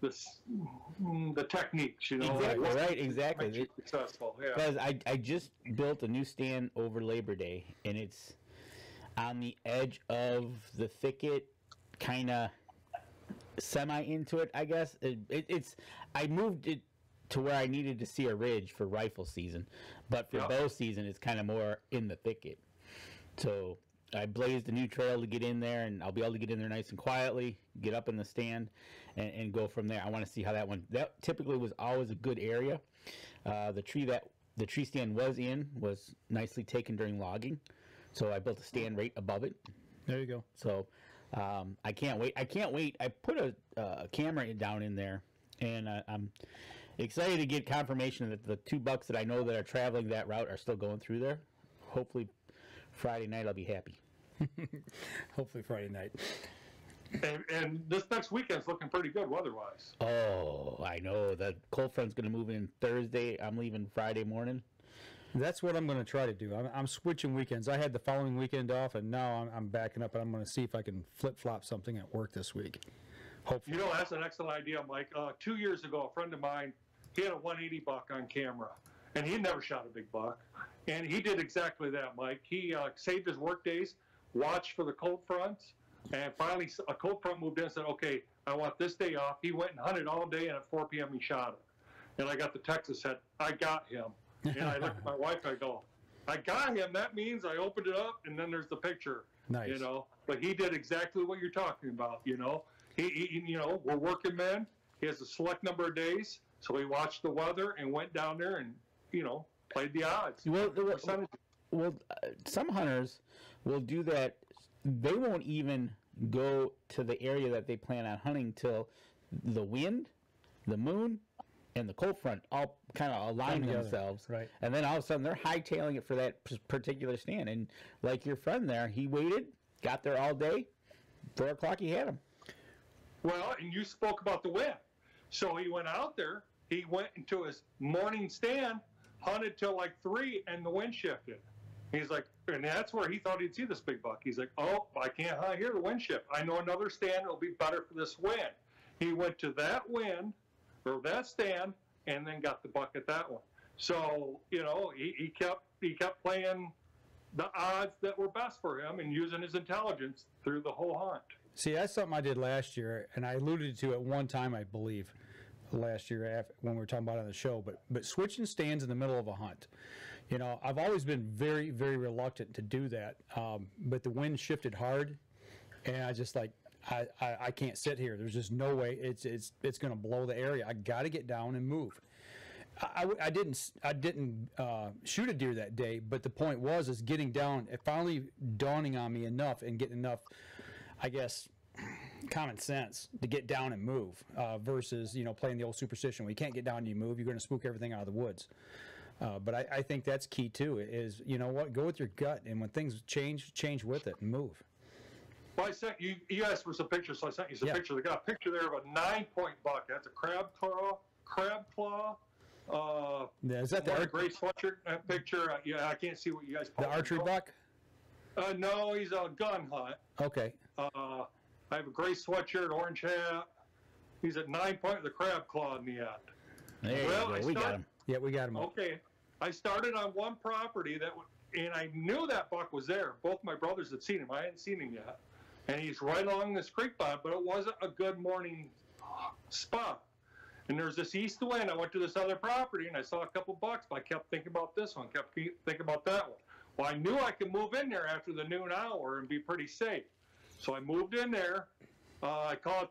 The techniques, you know. Exactly, right, exactly. Makes you successful, yeah. Because I just built a new stand over Labor Day, and it's on the edge of the thicket, kind of semi into it, I guess. I moved it to where I needed to see a ridge for rifle season, but for bow season, it's kind of more in the thicket. So I blazed a new trail to get in there, and I'll be able to get in there nice and quietly, get up in the stand, and go from there. I want to see how that one. That typically was always a good area. The tree stand was in was nicely taken during logging, so I built a stand right above it. There you go. So I can't wait. I put a camera down in there, and I'm excited to get confirmation that the 2 bucks that I know that are traveling that route are still going through there. Hopefully Friday night I'll be happy. Hopefully Friday night. And this next weekend's looking pretty good weather-wise. Oh, I know. The cold front's going to move in Thursday. I'm leaving Friday morning. That's what I'm going to try to do. I'm switching weekends. I had the following weekend off, and now I'm backing up, and I'm going to see if I can flip-flop something at work this week. Hopefully. You know, that's an excellent idea, Mike. 2 years ago, a friend of mine, he had a 180 buck on camera, and he never shot a big buck. And he did exactly that, Mike. He saved his work days, watched for the cold fronts, and finally a cold front moved in and said, okay, I want this day off. He went and hunted all day, and at 4 p.m. he shot it. And I got the text that said, I got him. And I looked at my wife, I go, I got him. That means I opened it up, and then there's the picture. Nice. You know, but he did exactly what you're talking about, you know. He you know, we're working men. He has a select number of days, so he watched the weather and went down there and, you know, played the odds. Well, some hunters will do that. They won't even go to the area that they plan on hunting till the wind, the moon, and the cold front all kind of align themselves. Right. And then all of a sudden they're hightailing it for that particular stand. And like your friend there, he waited, got there all day. 4 o'clock, he had him. Well, and you spoke about the wind. So he went out there. He went into his morning stand, hunted till like 3, and the wind shifted. He's like, and that's where he thought he'd see this big buck. He's like, oh, I can't hunt here. The wind shift. I know another stand will be better for this wind. He went to that wind or that stand and then got the buck at that one. So, you know, he kept playing the odds that were best for him and using his intelligence through the whole hunt. See, that's something I did last year, and I alluded to it one time, I believe, last year when we were talking about it on the show. But switching stands in the middle of a hunt. You know, I've always been very, very reluctant to do that. But the wind shifted hard, and I just like, I can't sit here. There's just no way it's going to blow the area. I got to get down and move. I didn't shoot a deer that day, but the point is getting down. It finally dawning on me enough and getting enough, I guess, common sense to get down and move versus, you know, playing the old superstition. When you can't get down and you move, you're going to spook everything out of the woods. But I think that's key too, is, you know what, go with your gut, and when things change with it and move. Well, I sent you asked for some pictures, so I sent you some pictures. I got a picture there of a 9-point buck. That's a crab claw. Is that the gray sweatshirt picture? Yeah, I can't see what you guys. The archery buck? No, he's a gun hunt. Okay. I have a gray sweatshirt, orange hat. He's at 9 point with a crab claw in the end. There you go. We got him. Yeah, we got him. Okay. I started on one property and I knew that buck was there. Both my brothers had seen him. I hadn't seen him yet. And he's right along this creek bottom, but it wasn't a good morning spot. And there's this east wind. I went to this other property and I saw a couple bucks, but I kept thinking about this one, kept thinking about that one. Well, I knew I could move in there after the noon hour and be pretty safe. So I moved in there. I call it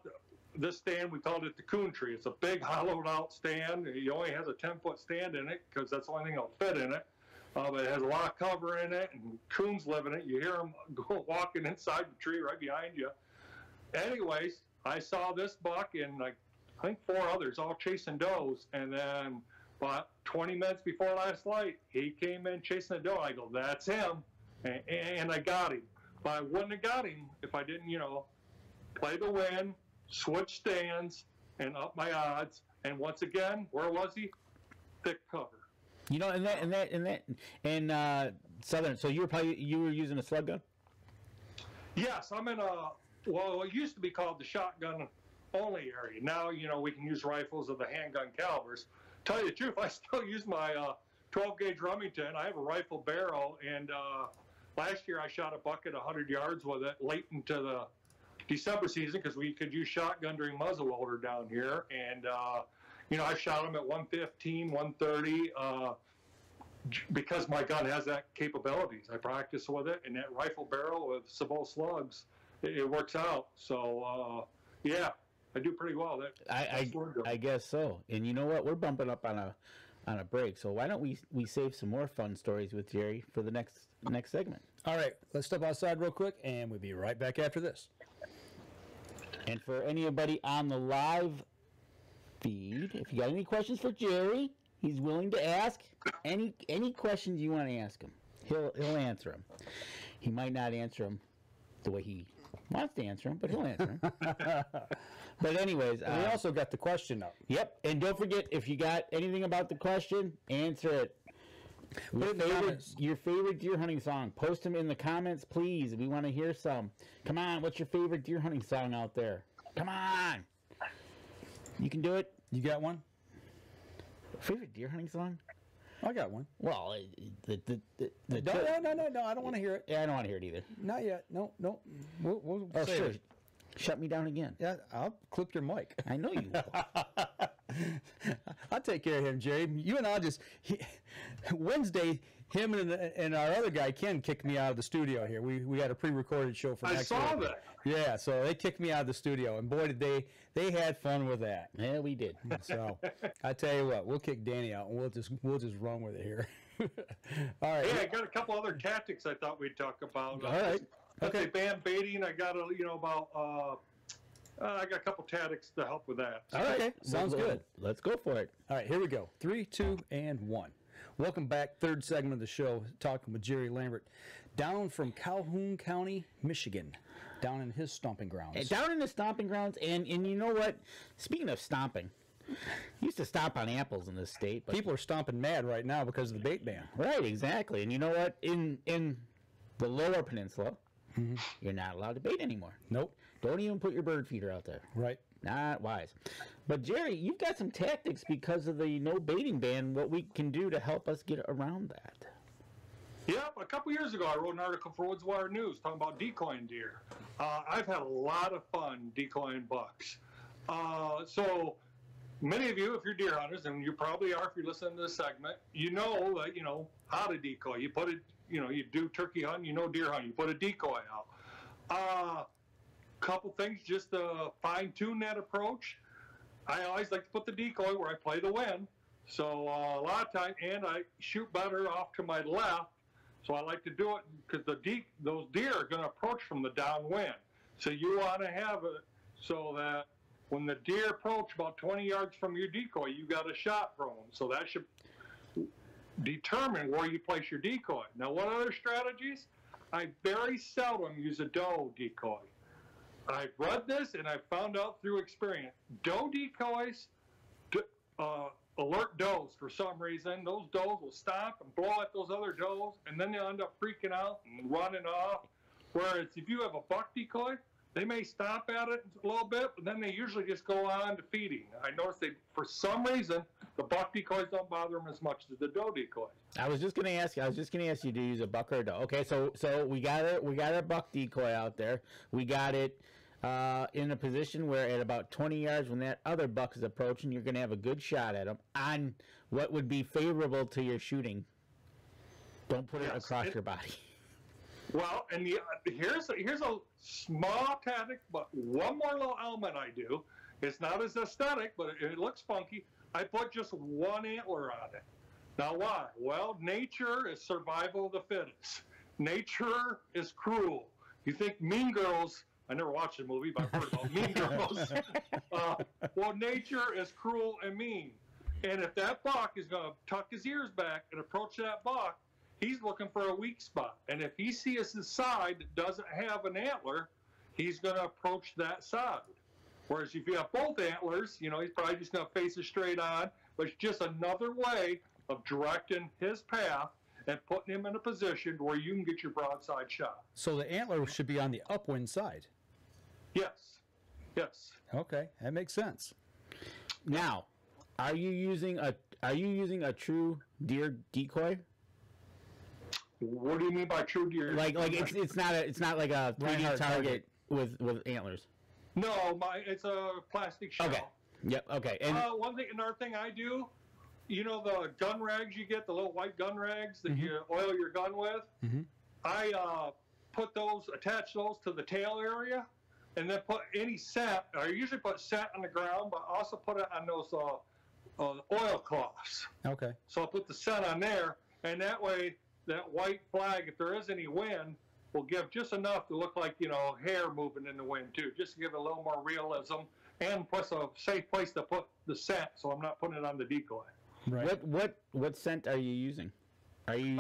this stand, we called it the coon tree. It's a big hollowed out stand. It only has a 10-foot stand in it because that's the only thing that'll fit in it. But it has a lot of cover in it, and coons live in it. You hear them walking inside the tree right behind you. Anyways, I saw this buck and I think 4 others all chasing does, and then about 20 minutes before last light, he came in chasing a doe. I go, that's him, and I got him. But I wouldn't have got him if I didn't, play the wind, switch stands, and up my odds. And once again, where was he? Thick cover. And Southern. So you were using a slug gun? Yes, I'm in it used to be called the shotgun only area. Now, we can use rifles of the handgun calibers. Tell you the truth, I still use my 12 gauge Remington. I have a rifle barrel, and last year I shot a buck at 100 yards with it late into the December season because we could use shotgun during muzzleloader down here. And, I shot them at 115, 130 because my gun has that capabilities. I practice with it, and that rifle barrel with Sabot slugs, it works out. So, yeah, I do pretty well. I guess so. And you know what? We're bumping up on a break. So why don't we save some more fun stories with Jerry for the next segment? All right, let's step outside real quick, and we'll be right back after this. And for anybody on the live feed, if you got any questions for Jerry, he's willing to ask any questions you want to ask him. He'll answer them. He might not answer them the way he wants to answer them, but he'll answer them. But anyways, we also got the question up. Yep, and don't forget, if you got anything about the question, answer it. Your favorite deer hunting song. Post them in the comments, please. We want to hear some. Come on, what's your favorite deer hunting song out there? Come on. You can do it. You got one? Favorite deer hunting song? I got one. Well, No, I don't want to hear it. Yeah, I don't want to hear it either. Not yet. No. We'll oh, sure. it. Shut me down again. Yeah, I'll clip your mic. I know you will. I'll take care of him, Jerry. You and I'll Wednesday, him and our other guy, Ken, kicked me out of the studio here. We had a pre-recorded show for next week. I saw that. Yeah, so they kicked me out of the studio, and boy, did they had fun with that. Yeah, we did. So I tell you what, we'll kick Danny out, and we'll just run with it here. All right. Yeah, I got a couple other tactics I thought we'd talk about. All right. Okay. They ban baiting. I got I got a couple tactics to help with that. All right. Sounds good. Let's go for it. All right, here we go. 3, 2, and 1. Welcome back. Third segment of the show, talking with Jerry Lambert, down from Calhoun County, Michigan, down in his stomping grounds. Down in the stomping grounds, and you know what? Speaking of stomping, used to stomp on apples in this state. But people are stomping mad right now because of the bait ban. Right, exactly. And you know what? In the lower peninsula, you're not allowed to bait anymore. Nope. Don't even put your bird feeder out there. Right. Not wise. But Jerry, you've got some tactics because of the no baiting ban, what we can do to help us get around that. Yep, a couple years ago I wrote an article for Woods Wire News talking about decoying deer. I've had a lot of fun decoying bucks. So many of you, if you're deer hunters, and you probably are if you're listening to this segment, you know that, how to decoy. You put it, you do turkey hunting, deer hunting, you put a decoy out. Couple things just to fine-tune that approach. I always like to put the decoy where I play the wind. So a lot of time, and I shoot better off to my left. So I like to do it because those deer are going to approach from the downwind. So you want to have it so that when the deer approach about 20 yards from your decoy, you got a shot from them. So that should determine where you place your decoy. Now, what other strategies? I very seldom use a doe decoy. I've read this and I've found out through experience. Doe decoys alert does for some reason. Those does will stop and blow at those other does, and then they'll end up freaking out and running off. Whereas if you have a buck decoy, they may stop at it a little bit, but then they usually just go on to feeding. I noticed for some reason, the buck decoys don't bother them as much as the doe decoys. I was just gonna ask you to use a buck or a doe. Okay, so we got a buck decoy out there. We got it in a position where at about 20 yards when that other buck is approaching, you're gonna have a good shot at him on what would be favorable to your shooting. Don't put it across your body. Well, and here's a small tactic, but one more little element I do. It's not as aesthetic, but it looks funky. I put just one antler on it. Now, why? Well, nature is survival of the fittest. Nature is cruel. You think Mean Girls, I never watched the movie, but I've heard about Mean Girls. Well, nature is cruel and mean. And if that buck is going to tuck his ears back and approach that buck, he's looking for a weak spot. And if he sees his side that doesn't have an antler, he's going to approach that side. Whereas if you have both antlers, he's probably just going to face it straight on. But it's just another way of directing his path and putting him in a position where you can get your broadside shot. So the antler should be on the upwind side. Yes. Yes. Okay, that makes sense. Now, are you using a true deer decoy? What do you mean by true deer? Like it's not like a 3D target with antlers. No, it's a plastic shell. Okay. Yep. Okay. And another thing I do, the gun rags you get, the little white gun rags that you oil your gun with. Mm-hmm. I attach those to the tail area, and then put any scent. I usually put scent on the ground, but also put it on those oil cloths. Okay. So I'll put the scent on there, and that way, that white flag, if there is any wind, will give just enough to look like, hair moving in the wind too, just to give it a little more realism, and plus a safe place to put the scent, so I'm not putting it on the decoy. Right. What scent are you using? Are you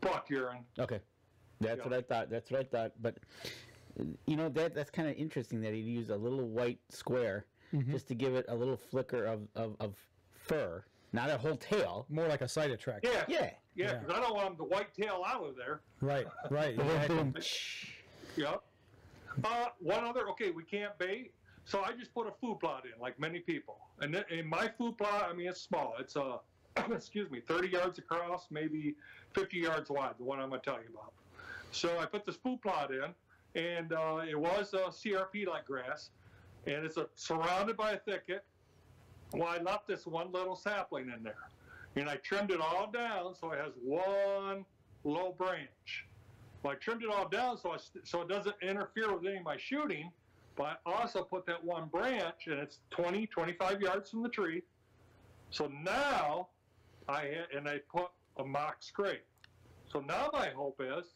buck urine. Okay. That's what I thought. But that's kind of interesting that he'd use a little white square just to give it a little flicker of fur. Not a whole tail. More like a sight attractor. Yeah, because I don't want the white tail out of there. Right. Yep. One other, we can't bait, so I just put a food plot in, like many people. And then, in my food plot, it's small. It's 30 yards across, maybe 50 yards wide, the one I'm going to tell you about. So I put this food plot in, and it was CRP-like grass, and it's surrounded by a thicket. Well, I left this one little sapling in there, and I trimmed it all down so it has one low branch. Well, I trimmed it all down so it doesn't interfere with any of my shooting, but I also put that one branch, and it's 25 yards from the tree. So now I put a mock scrape. So now my hope is,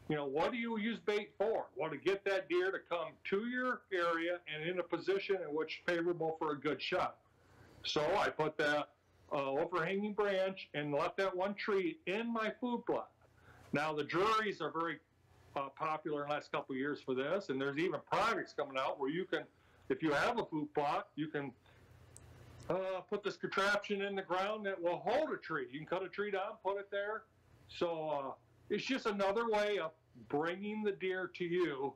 what do you use bait for? Well, to get that deer to come to your area and in a position in which favorable for a good shot. So I put that overhanging branch and left that one tree in my food plot. Now the juries are very popular in the last couple of years for this, and there's even products coming out where you can, if you have a food plot, you can put this contraption in the ground that will hold a tree. You can cut a tree down, put it there. So it's just another way of bringing the deer to you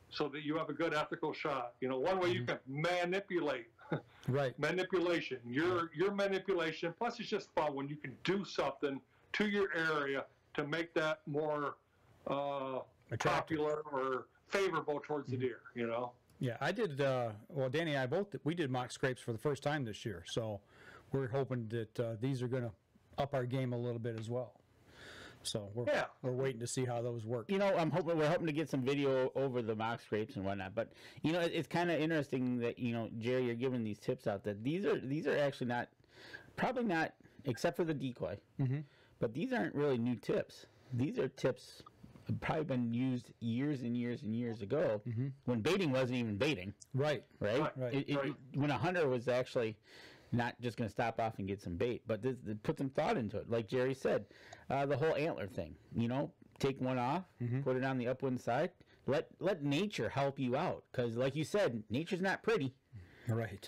so that you have a good ethical shot. One way you can manipulate. Right. Manipulation. Your manipulation. Plus, it's just fun when you can do something to your area to make that more popular or favorable towards the deer. Yeah, I did. Danny and I we did mock scrapes for the first time this year, so we're hoping that these are going to up our game a little bit as well. So we're waiting to see how those work. We're hoping to get some video over the mock scrapes and whatnot. But it's kind of interesting that Jerry, you're giving these tips out that these are actually probably not, except for the decoy. Mm-hmm. But these aren't really new tips. These are tips probably been used years and years and years ago when baiting wasn't even baiting. Right. When a hunter was actually not just going to stop off and get some bait, but put some thought into it. Like Jerry said, the whole antler thing, take one off, put it on the upwind side, let nature help you out. Because like you said, nature's not pretty. Right.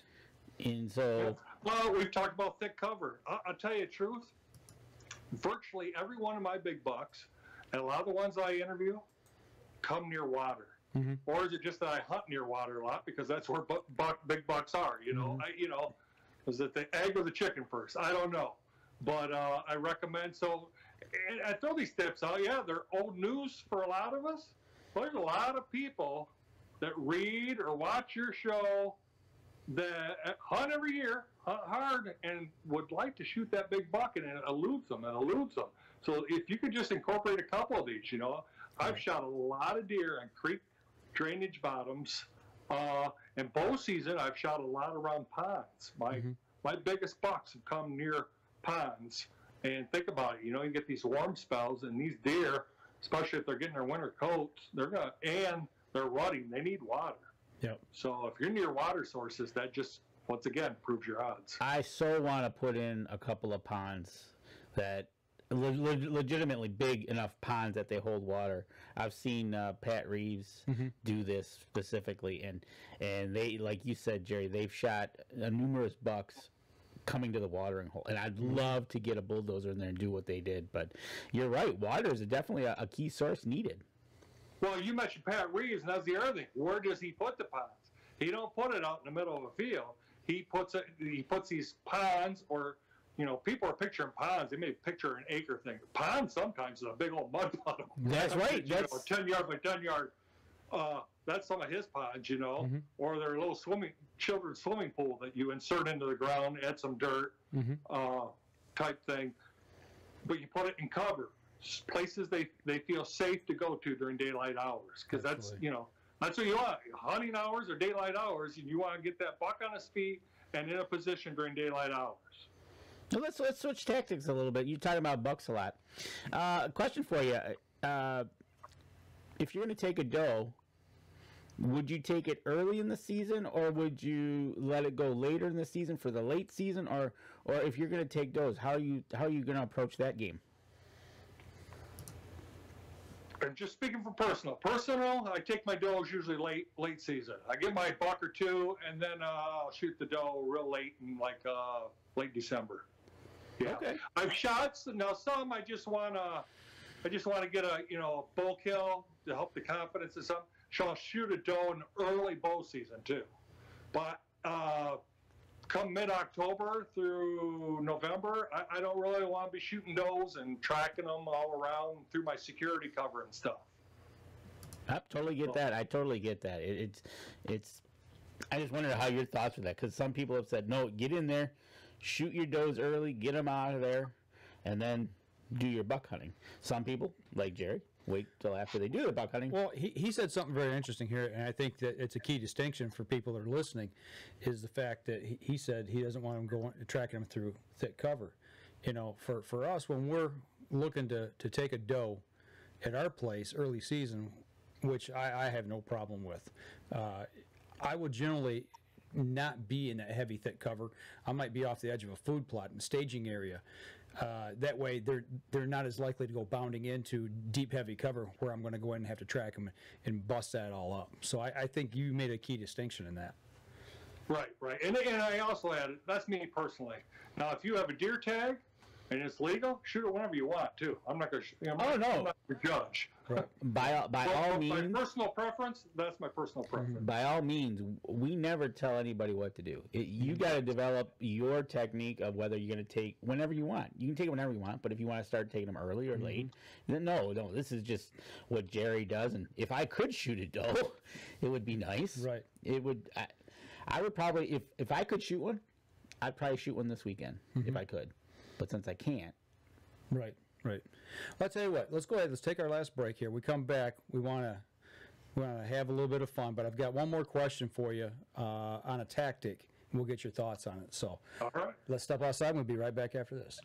And so... Well, we've talked about thick cover. I'll tell you the truth. Virtually every one of my big bucks, and a lot of the ones I interview, come near water. or is it just that I hunt near water a lot because that's where big bucks are? You know, is it the egg or the chicken first? I don't know, but I recommend. So, and I throw these tips out. Yeah, they're old news for a lot of us. But there's a lot of people that read or watch your show that hunt every year, hunt hard, and would like to shoot that big buck, and it eludes them. So if you could just incorporate a couple of these, I've shot a lot of deer on creek drainage bottoms. And bow season, I've shot a lot around ponds. My biggest bucks have come near ponds. And think about it, you get these warm spells, and these deer, especially if they're getting their winter coats, and they're rutting, they need water. Yep. So if you're near water sources, that just, once again, proves your odds. I so want to put in a couple of ponds that legitimately big enough ponds that they hold water. I've seen Pat Reeves do this specifically, and they, like you said, Jerry, they've shot numerous bucks coming to the watering hole, and I'd love to get a bulldozer in there and do what they did. But you're right, water is definitely a key source needed. Well, you mentioned Pat Reeves, and that's the other thing. Where does he put the ponds? He don't put it out in the middle of a field. He puts these ponds, or people are picturing ponds. They may picture an acre thing. Ponds sometimes is a big old mud puddle. That's right. That's 10 yard by 10 yard. That's some of his ponds, or their little children's swimming pool that you insert into the ground, add some dirt, type thing. But you put it in cover. Places they feel safe to go to during daylight hours, because that's that's what you want, hunting hours or daylight hours, and you want to get that buck on his feet and in a position during daylight hours. Well, let's switch tactics a little bit. You're talking about bucks a lot. Question for you: if you're going to take a doe, would you take it early in the season, or would you let it go later in the season for the late season, or if you're going to take does, how are you going to approach that game? And just speaking for personal, I take my does usually late season. I get my buck or two, and then I'll shoot the doe real late in late December. Yeah. Okay. I've shot now some. I just want to get a bull kill to help the confidence of some. So I'll shoot a doe in early bow season too, but come mid-October through November, I don't really want to be shooting does and tracking them all around through my security cover and stuff. I totally get that. I totally get that. It's. I just wondered how your thoughts were that, because some people have said, no, get in there, shoot your does early, get them out of there, and then do your buck hunting. Some people, like Jerry, wait till after they do the buck hunting. Well, he said something very interesting here, and I think that it's a key distinction for people that are listening, is the fact that he said he doesn't want them tracking them through thick cover. For us, when we're looking to take a doe at our place early season, which I have no problem with, I would generally not be in a heavy thick cover. I might be off the edge of a food plot in the staging area. That way, they're not as likely to go bounding into deep, heavy cover where I'm going to go in and have to track them and bust that all up. So I think you made a key distinction in that. Right. And I also added, that's me personally. Now, if you have a deer tag and it's legal, shoot it whenever you want, too. I'm not going to I'm not the judge. Right. By all means, my personal preference, that's my personal preference. By all means, we never tell anybody what to do. You got to develop your technique of whether you're going to take whenever you want. You can take it whenever you want, but if you want to start taking them early or late, then no, this is just what Jerry does. And if I could shoot a doe, it would be nice. Right. It would. I would probably, if I could shoot one, I'd probably shoot one this weekend if I could. But since I can't. Right. Well, I'll tell you what. Let's go ahead. Let's take our last break here. We come back. We want to have a little bit of fun, but I've got one more question for you on a tactic. We'll get your thoughts on it. So, all right. Let's step outside. We'll be right back after this.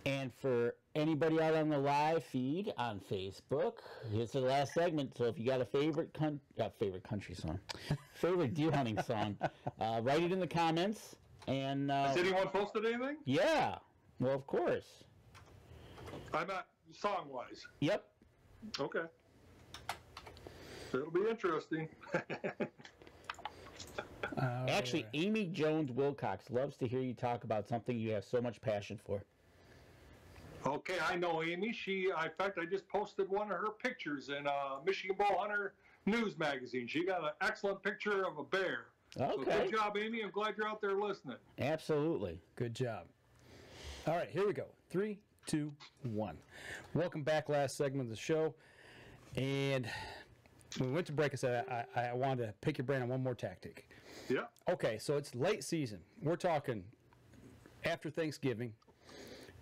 And for anybody out on the live feed on Facebook, here's the last segment. So if you got a favorite country song, favorite deer hunting song, write it in the comments. And has anyone posted anything? Yeah. Well, of course. I'm at song-wise. Yep. Okay. It'll be interesting. Actually, Amy Jones Wilcox loves to hear you talk about something you have so much passion for. Okay, I know Amy. In fact, I just posted one of her pictures in Michigan Bow Hunter news magazine. She got an excellent picture of a bear. Okay. So good job, Amy. I'm glad you're out there listening. Absolutely. Good job. All right, here we go. 3, 2, 1. Welcome back. Last segment of the show. And when we went to break, I said I wanted to pick your brain on one more tactic. Yeah. Okay, so it's late season. We're talking after Thanksgiving,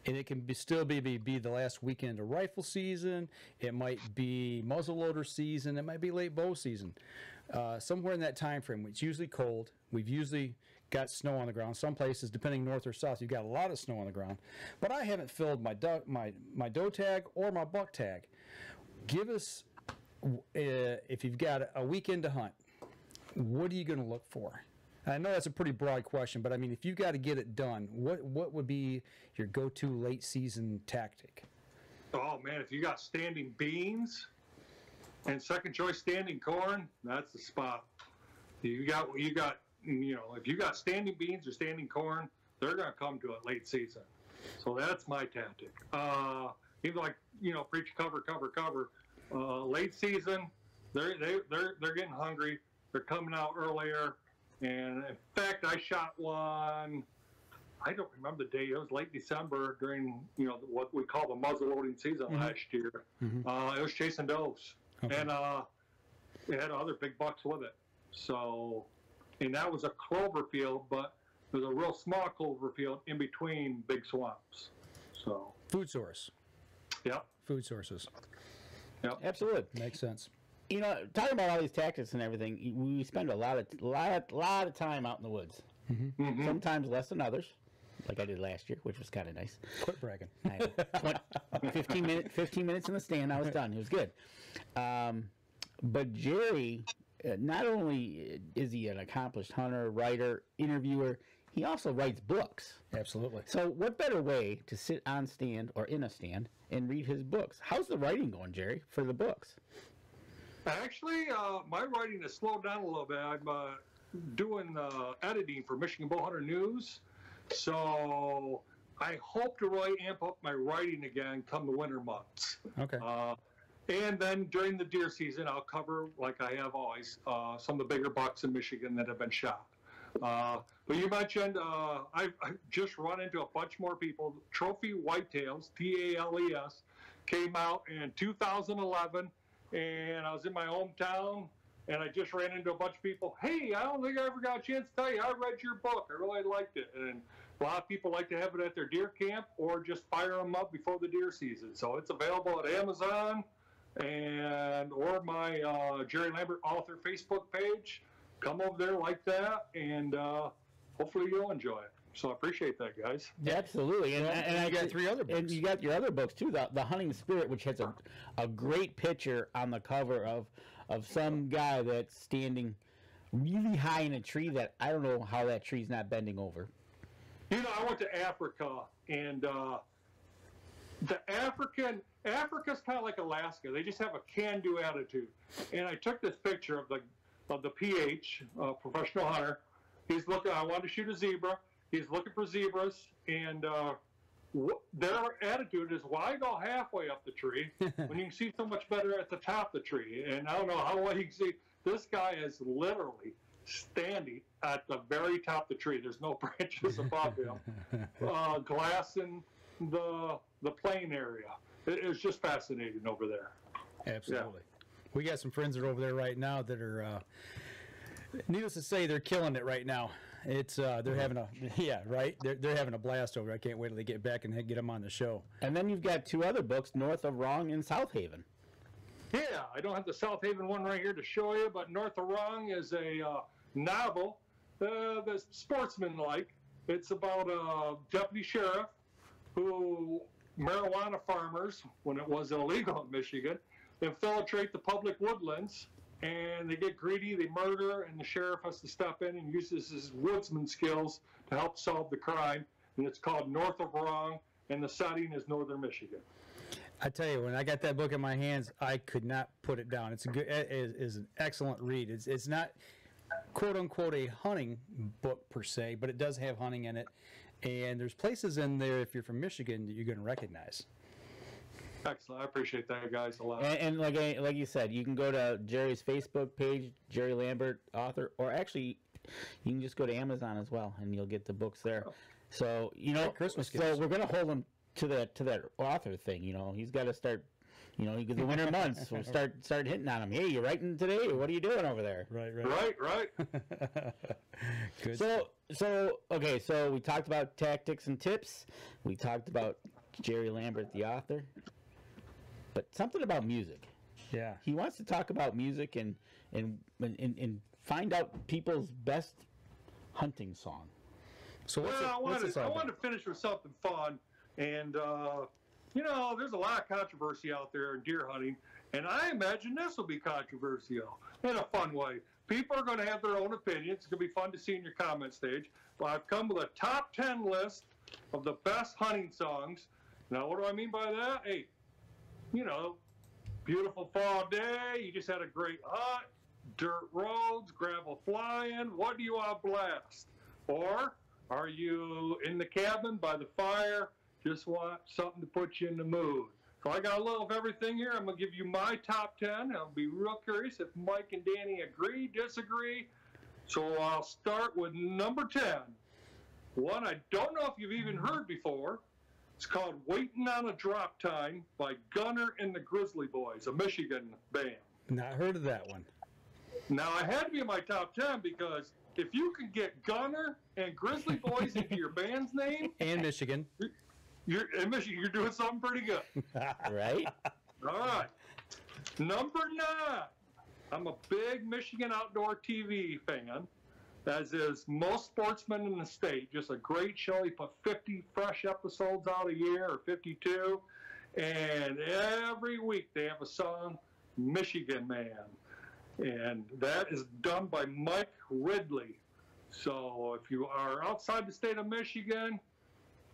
and it can still be the last weekend of rifle season. It might be muzzleloader season. It might be late bow season. Somewhere in that time frame. It's usually cold. We've usually got snow on the ground. Some places, depending north or south, you've got a lot of snow on the ground. But I haven't filled my doe tag or my buck tag. Give us, if you've got a weekend to hunt, what are you going to look for? I know that's a pretty broad question, but I mean, if you've got to get it done, what would be your go-to late season tactic? Oh man, if you got standing beans and second choice standing corn, that's the spot. If you got, if you got standing beans or standing corn, they're going to come to it late season. So that's my tactic. Even like, preach cover. Late season, they're getting hungry. They're coming out earlier. And in fact, I shot one, I don't remember the day. It was late December during, what we call the muzzleloading season last year. It was chasing does. Okay. And it had other big bucks with it. So, and that was a clover field, but it was a real small clover field in between big swamps. So. Food source. Yep. Food sources. Yep. Absolutely. Makes sense. Talking about all these tactics and everything, we spend a lot of time out in the woods. Sometimes less than others, like I did last year, which was kind of nice. Quit bragging. 15 minutes in the stand, I was done. It was good. But Jerry, not only is he an accomplished hunter, writer, interviewer, he also writes books. Absolutely. So what better way to sit on stand or in a stand and read his books? How's the writing going, Jerry, for the books? Actually, my writing has slowed down a little bit. I'm doing editing for Michigan Bowhunter News, so I hope to really amp up my writing again come the winter months. Okay. And then during the deer season, I'll cover, like I have always, some of the bigger bucks in Michigan that have been shot. But you mentioned I've just run into a bunch more people. Trophy Whitetails, TALES, came out in 2011. And I was in my hometown, and I just ran into a bunch of people. Hey, I don't think I ever got a chance to tell you, I read your book. I really liked it. And a lot of people like to have it at their deer camp or just fire them up before the deer season. So it's available at Amazon or my Jerry Lambert author Facebook page. Come over there like that, and hopefully you'll enjoy it. So I appreciate that, guys. Yeah, absolutely. And I got 3 other books. And you got your other books, too. The Hunting Spirit, which has a great picture on the cover of some guy that's standing really high in a tree that I don't know how that tree's not bending over. I went to Africa, and Africa's kind of like Alaska. They just have a can-do attitude. And I took this picture of the PH, professional hunter. He's looking. I wanted to shoot a zebra. He's looking for zebras, and their attitude is, why go halfway up the tree when you can see so much better at the top of the tree? And I don't know how well you can see. This guy is literally standing at the very top of the tree. There's no branches above him, glassing the plain area. It was just fascinating over there. Absolutely. Yeah. We got some friends that are over there right now that are, needless to say, they're killing it right now. It's they're having they're having a blast over there. I can't wait till they get back and get them on the show. And then you've got 2 other books, North of Wrong and South Haven. Yeah, I don't have the South Haven one right here to show you, but North of Wrong is a novel that's sportsman-like. It's about a deputy sheriff who marijuana farmers, when it was illegal in Michigan, infiltrate the public woodlands. And they get greedy, they murder, and the sheriff has to step in and uses his woodsman skills to help solve the crime. And it's called North of Wrong, and the setting is northern Michigan. I tell you, when I got that book in my hands, I could not put it down. It is an excellent read. It's not quote unquote a hunting book per se, but it does have hunting in it. And there's places in there, if you're from Michigan, that you're going to recognize. Excellent. I appreciate that, guys, a lot. And like you said, you can go to Jerry's Facebook page, Jerry Lambert, author, or actually, you can just go to Amazon as well, and you'll get the books there. Oh. So Christmas so gifts. we're gonna hold him to that author thing. He's got to start. The winter months, we'll start hitting on him. Hey, you writing today? Or what are you doing over there? Right. Good. So okay. So we talked about tactics and tips. We talked about Jerry Lambert, the author. But something about music. Yeah. He wants to talk about music and find out people's best hunting song. So I wanted to finish with something fun, and there's a lot of controversy out there in deer hunting, and I imagine this will be controversial in a fun way. People are going to have their own opinions. It's going to be fun to see in your comment stage. But I've come with a top 10 list of the best hunting songs. Now, what do I mean by that? Hey, beautiful fall day. You just had a great hunt. Dirt roads, gravel flying. What do you want to blast? Or are you in the cabin by the fire? Just want something to put you in the mood. So I got a little of everything here. I'm going to give you my top 10. I'll be real curious if Mike and Danny agree, disagree. So I'll start with number 10. One I don't know if you've even heard before. It's called Waiting on a Drop Time by Gunner and the Grizzly Boys, a Michigan band. Not heard of that one. Now, I had to be in my top 10 because if you can get Gunner and Grizzly Boys into your band's name... And Michigan. You're doing something pretty good. Right? All right. Number 9. I'm a big Michigan outdoor TV fan, as is most sportsmen in the state. Just a great show. He put 50 fresh episodes out a year, or 52. And every week they have a song, Michigan Man. And that is done by Mike Ridley. So if you are outside the state of Michigan,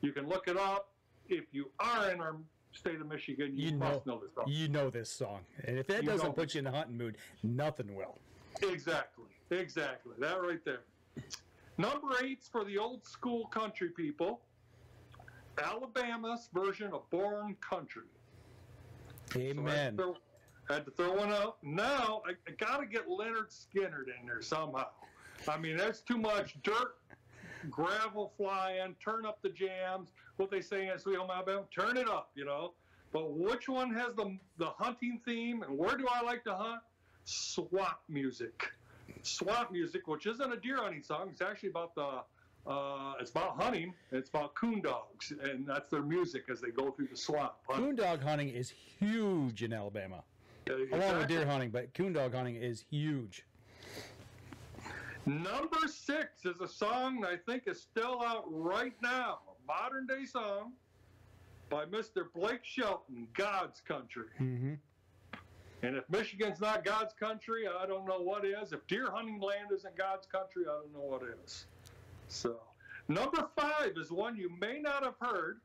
you can look it up. If you are in our state of Michigan, you must know this song. You know this song. And if that doesn't put you in the hunting mood, nothing will. Exactly. That right there. Number 8's for the old school country people. Alabama's version of Born Country. Amen. So I had to throw one out. Now, I got to get Leonard Skinner in there somehow. I mean, that's too much dirt, gravel flying, turn up the jams. What they say in Sweet Home Alabama, turn it up, But which one has the hunting theme, and where do I like to hunt? Swamp music. Swamp music, which isn't a deer hunting song. It's actually about it's about hunting. It's about coon dogs, and that's their music as they go through the swamp. Coon dog hunting is huge in Alabama. Along with deer hunting, but coon dog hunting is huge. Number 6 is a song that I think is still out right now, a modern day song by Mr. Blake Shelton, God's Country. Mm-hmm. And if Michigan's not God's country, I don't know what is. If deer hunting land isn't God's country, I don't know what is. So, number 5 is one you may not have heard,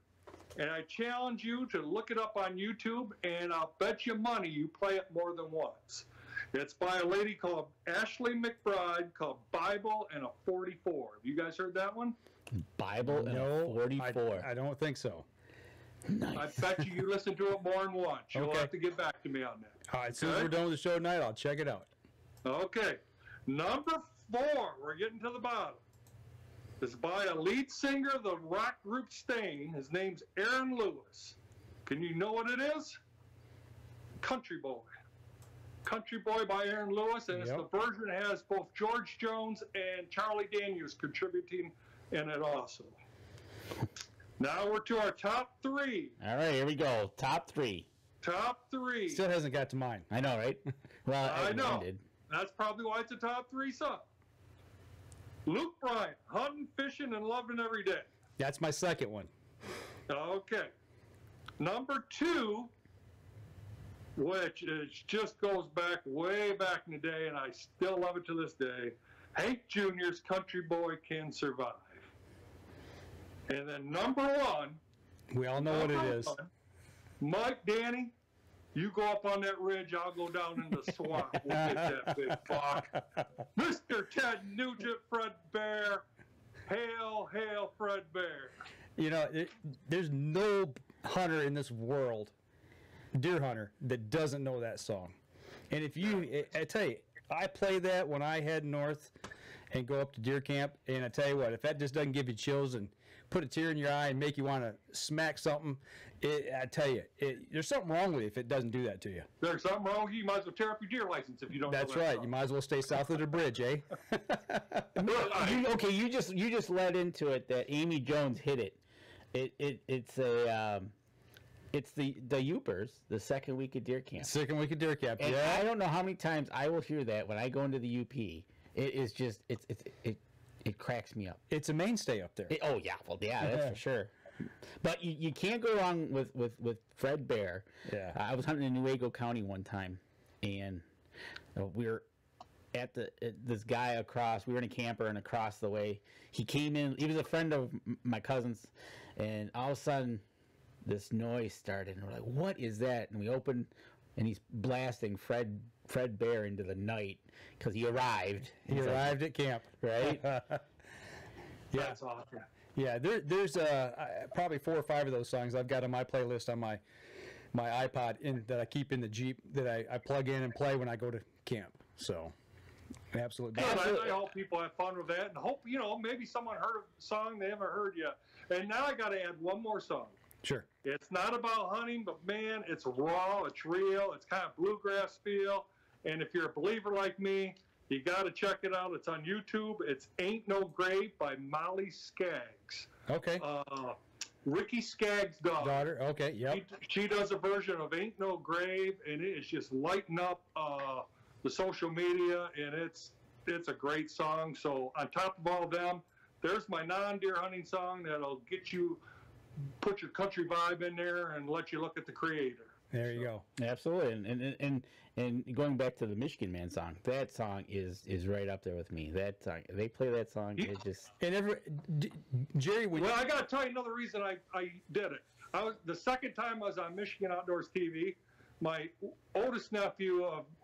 and I challenge you to look it up on YouTube, and I'll bet you money you play it more than once. It's by a lady called Ashley McBride, called Bible and a 44. Have you guys heard that one? Bible and a 44. I don't think so. Nice. I bet you listen to it more than once. You'll have to get back to me on that. All right, as soon as we're done with the show tonight, I'll check it out. Okay. Number 4, we're getting to the bottom. It's by a lead singer of the rock group Stain. His name's Aaron Lewis. Can you know what it is? Country Boy. Country Boy by Aaron Lewis, and it's the version that has both George Jones and Charlie Daniels contributing in it also. Now we're to our top 3. All right, here we go. Top 3. Top 3. Still hasn't got to mine. I know, right? Well, I know. Did. That's probably why it's a top 3 song. Luke Bryan, Hunting, Fishing, and Loving Every Day. That's my second one. Okay. Number 2, which just goes back way back in the day, and I still love it to this day. Hank Jr.'s Country Boy Can Survive. And then number 1. We all know what it is. Mike, Danny, you go up on that ridge, I'll go down in the swamp. We'll get that big buck. Mr. Ted Nugent, Fred Bear. Hail, hail, Fred Bear. There's no hunter in this world deer hunter that doesn't know that song. And if you, I tell you, I play that when I head north and go up to deer camp, and I tell you what, if that just doesn't give you chills and put a tear in your eye and make you want to smack something, I tell you, there's something wrong with it if it doesn't do that to you. There's something wrong with you. You might as well tear up your deer license if you don't. That's know that right. song. You might as well stay south of the bridge, eh? You just led into it that Amy Jones hit it. It's the Yoopers, the second week of deer camp. Second week of deer camp. And Yeah. I don't know how many times I will hear that when I go into the UP. It is just it cracks me up. It's a mainstay up there. That's for sure. But you can't go wrong with Fred Bear. Yeah. I was hunting in Nuevo County one time, and we were at this guy across. We were in a camper, and across the way, he came in. He was a friend of my cousin's, and all of a sudden, this noise started, and we're like, "What is that?" And we opened, and he's blasting Fred Bear into the night because he arrived. He arrived at camp. Right? That's awesome. Yeah, there's probably 4 or 5 of those songs I've got on my playlist on my iPod that I keep in the Jeep that I plug in and play when I go to camp. So, absolutely. Good. I hope people have fun with that, and hope maybe someone heard a song they haven't heard yet. And now I got to add one more song. Sure. It's not about hunting, but man, it's raw, it's real, it's kind of bluegrass feel. And if you're a believer like me, you got to check it out. It's on YouTube. It's Ain't No Grave by Molly Skaggs. Okay. Ricky Skaggs' Daughter. Okay. Yep. She does a version of Ain't No Grave, and it is just lighting up the social media, and it's a great song. So on top of all of them, there's my non-deer hunting song that'll get you, put your country vibe in there and let you look at the creator. There you go. Absolutely, and going back to the Michigan Man song, that song is right up there with me. That song, they play that song, it just. And Jerry, I got to tell you another reason I did it. The second time I was on Michigan Outdoors TV. My oldest nephew,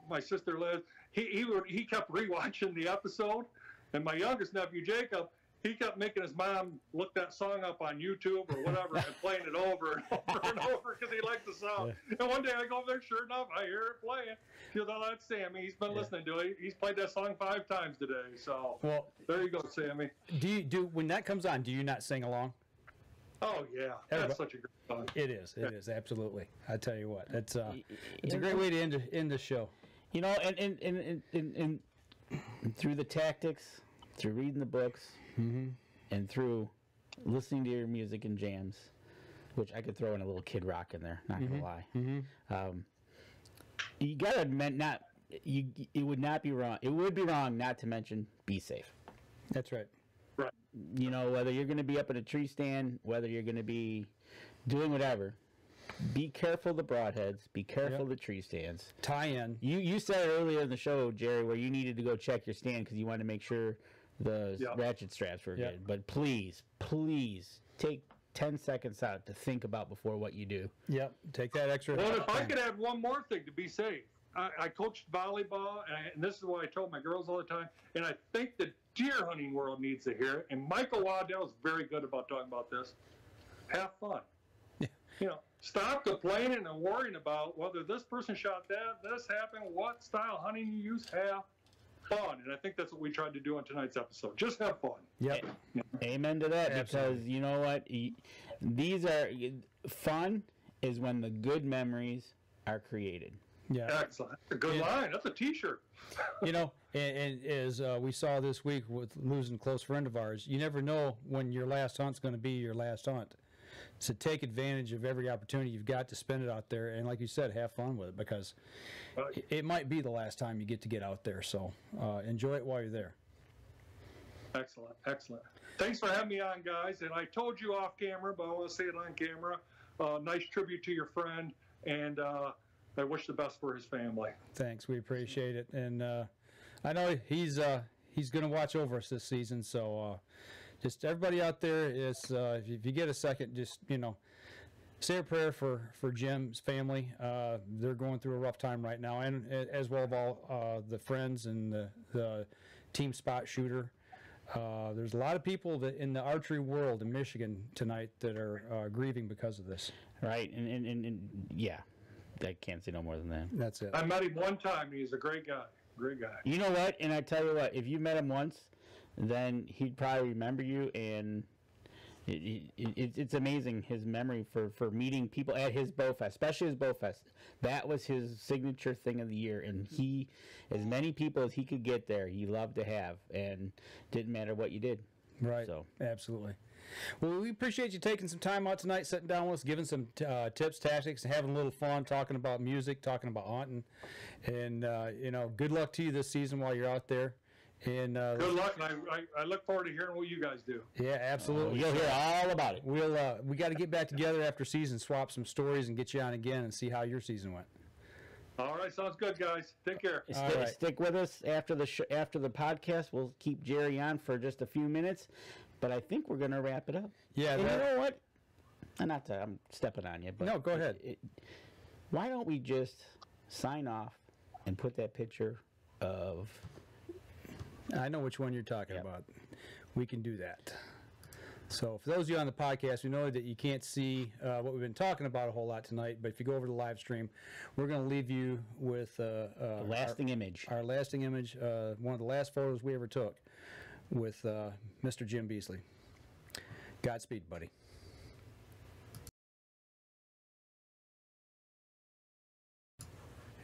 my sister Liz, he kept rewatching the episode, and my youngest nephew Jacob, he kept making his mom look that song up on YouTube or whatever and playing it over and over and over because he liked the song. And one day I go over there, sure enough, I hear it playing. He goes, "Oh, that's Sammy. He's been listening to it. He's played that song 5 times today." So there you go, Sammy. Do when that comes on, do you not sing along? Oh yeah, that's such a great song. It is. It is absolutely. I tell you what, it's a great way to end the show. You know, and through the tactics, through reading the books, and through listening to your music and jams, which I could throw in a little Kid Rock in there. Not gonna lie. You gotta admit, it would not be wrong. It would be wrong not to mention be safe. That's right. Right. You know, whether you're going to be up in a tree stand, whether you're going to be doing whatever, be careful of the broadheads, be careful of the tree stands. Tie in. You said earlier in the show, Jerry, where you needed to go check your stand because you wanted to make sure the ratchet straps were good. But please take 10 seconds out to think about before what you do. Yep. Take that extra. Well, if I could add one more thing to be safe. I coached volleyball, and this is what I told my girls all the time, and I think the deer hunting world needs to hear it, and Michael Waddell is very good about talking about this. Have fun. Yeah. Stop complaining and worrying about whether this person shot that, this happened, what style hunting you use. Have fun, and I think that's what we tried to do on tonight's episode. Just have fun. Yep. Amen to that. Absolutely. Because you know what? These are fun is when the good memories are created. Yeah. Excellent. That's a good line. That's a T-shirt. You know, and as we saw this week with losing a close friend of ours, you never know when your last hunt's going to be your last hunt. So take advantage of every opportunity you've got to spend it out there, and like you said, have fun with it because it might be the last time you get out there. So enjoy it while you're there. Excellent. Thanks for having me on, guys. And I told you off camera, but I want to say it on camera. Nice tribute to your friend, and I wish the best for his family. Thanks, we appreciate it, and I know he's going to watch over us this season. So just everybody out there is, if you get a second, just say a prayer for Jim's family. They're going through a rough time right now, and as well as all the friends and the team spot shooter. There's a lot of people that in the archery world in Michigan tonight that are grieving because of this. Right, and yeah. I can't say no more than that. That's it. I met him one time. He's a great guy. Great guy. You know what? And I tell you what, if you met him once, then he'd probably remember you, and it's amazing his memory for meeting people at his bow fest, especially his bow fest. That was his signature thing of the year, and he, as many people as he could get there, he loved to have, and didn't matter what you did. Right. So absolutely. Well, we appreciate you taking some time out tonight, sitting down with us, giving some tips, tactics, and having a little fun, talking about music, talking about hunting, and good luck to you this season while you're out there. And good luck, and I look forward to hearing what you guys do. Yeah, absolutely. you'll hear all about it. We got to get back together after season, swap some stories, and get you on again and see how your season went. All right, sounds good, guys. Take care. Stick with us after the after the podcast. We'll keep Jerry on for just a few minutes, but I think we're going to wrap it up. Yeah. And you know what? I'm stepping on you, but no, go ahead. Why don't we just sign off and put that picture of? I know which one you're talking about. We can do that. So for those of you on the podcast, we know that you can't see what we've been talking about a whole lot tonight, but if you go over to the live stream, we're going to leave you with a lasting image. Our lasting image, one of the last photos we ever took with Mr. Jim Beasley. Godspeed, buddy.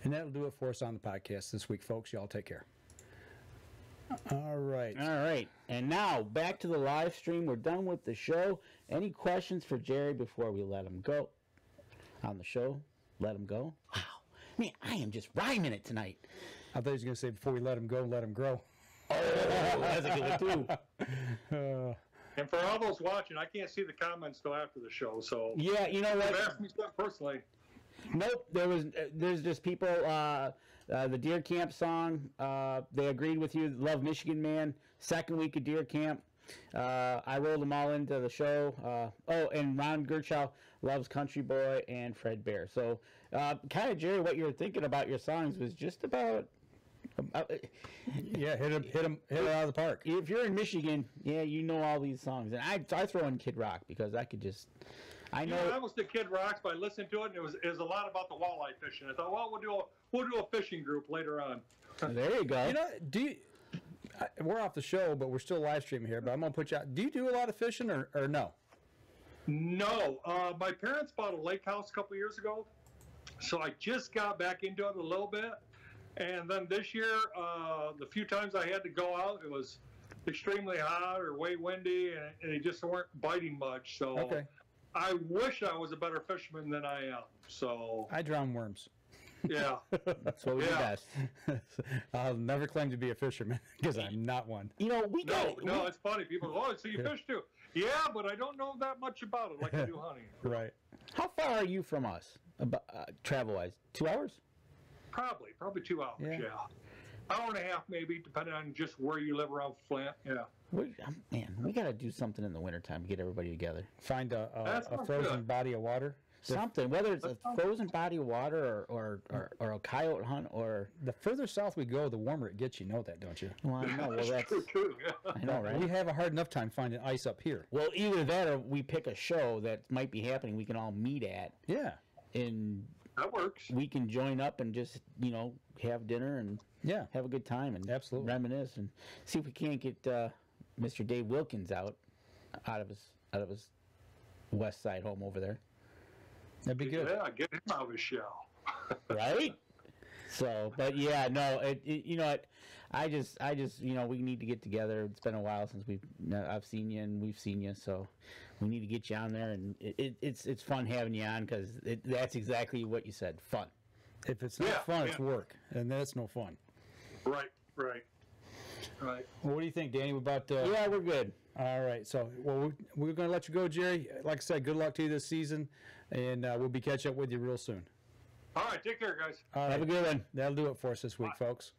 And that'll do it for us on the podcast this week, folks. Y'all take care. All right. And now back to the live stream. We're done with the show. Any questions for Jerry before we let him go on the show? Let him go. Wow. Man, I am just rhyming it tonight. I thought he was going to say before we let him go, let him grow. Oh, that's a good one too. And for all those watching, I can't see the comments till after the show. So yeah, you know what? Ask me something personally. Nope. There's just people. The deer camp song, they agreed with you. Love Michigan Man. Second week of deer camp. I rolled them all into the show. And Ron Gerchow loves Country Boy and Fred Bear. So, kind of, Jerry, what you were thinking about your songs was just about. Yeah, hit it out of the park. If you're in Michigan, yeah, you know all these songs, and I throw in Kid Rock because I could just. I know. I was the Kid Rocks, but I listened to it, and it was a lot about the walleye fishing. I thought, well, we'll do a fishing group later on. There you go. We're off the show, but we're still live streaming here. But I'm gonna put you out. Do you do a lot of fishing or no? No. My parents bought a lake house a couple years ago, so I just got back into it a little bit. And then this year, the few times I had to go out, it was extremely hot or way windy, and they just weren't biting much. So. Okay. I wish I was a better fisherman than I am. So I drown worms. Yeah, that's what we do best. I'll never claim to be a fisherman because I'm not one. You know, no. It's funny. People go, "Oh, so you fish too?" Yeah, but I don't know that much about it like I do hunting. Right. How far are you from us, travel-wise? 2 hours? Probably 2 hours. Yeah. Hour and a half, maybe, depending on just where you live around Flint. Yeah. We got to do something in the wintertime to get everybody together. Find a frozen body of water. Something, whether it's a frozen body of water or a coyote hunt or. The further south we go, the warmer it gets. You know that, don't you? Well, I know. Well, that's true. I know, right? We have a hard enough time finding ice up here. Well, either that or we pick a show that might be happening we can all meet at. Yeah. That works. We can join up and just, have dinner and have a good time and absolutely reminisce and see if we can't get Mr. Dave Wilkins out of his west side home over there. That'd be good. Yeah, get him out of his shell. Right? So, but yeah, no, I just, we need to get together. It's been a while since I've seen you and we've seen you, so we need to get you on there, and it's fun having you on because that's exactly what you said, fun. If it's not fun, it's work, and that's no fun. Right. Well, what do you think, Danny? About yeah, we're good. All right, so we're going to let you go, Jerry. Like I said, good luck to you this season, and we'll be catching up with you real soon. All right, take care, guys. All right. Have a good one. That'll do it for us this week, folks.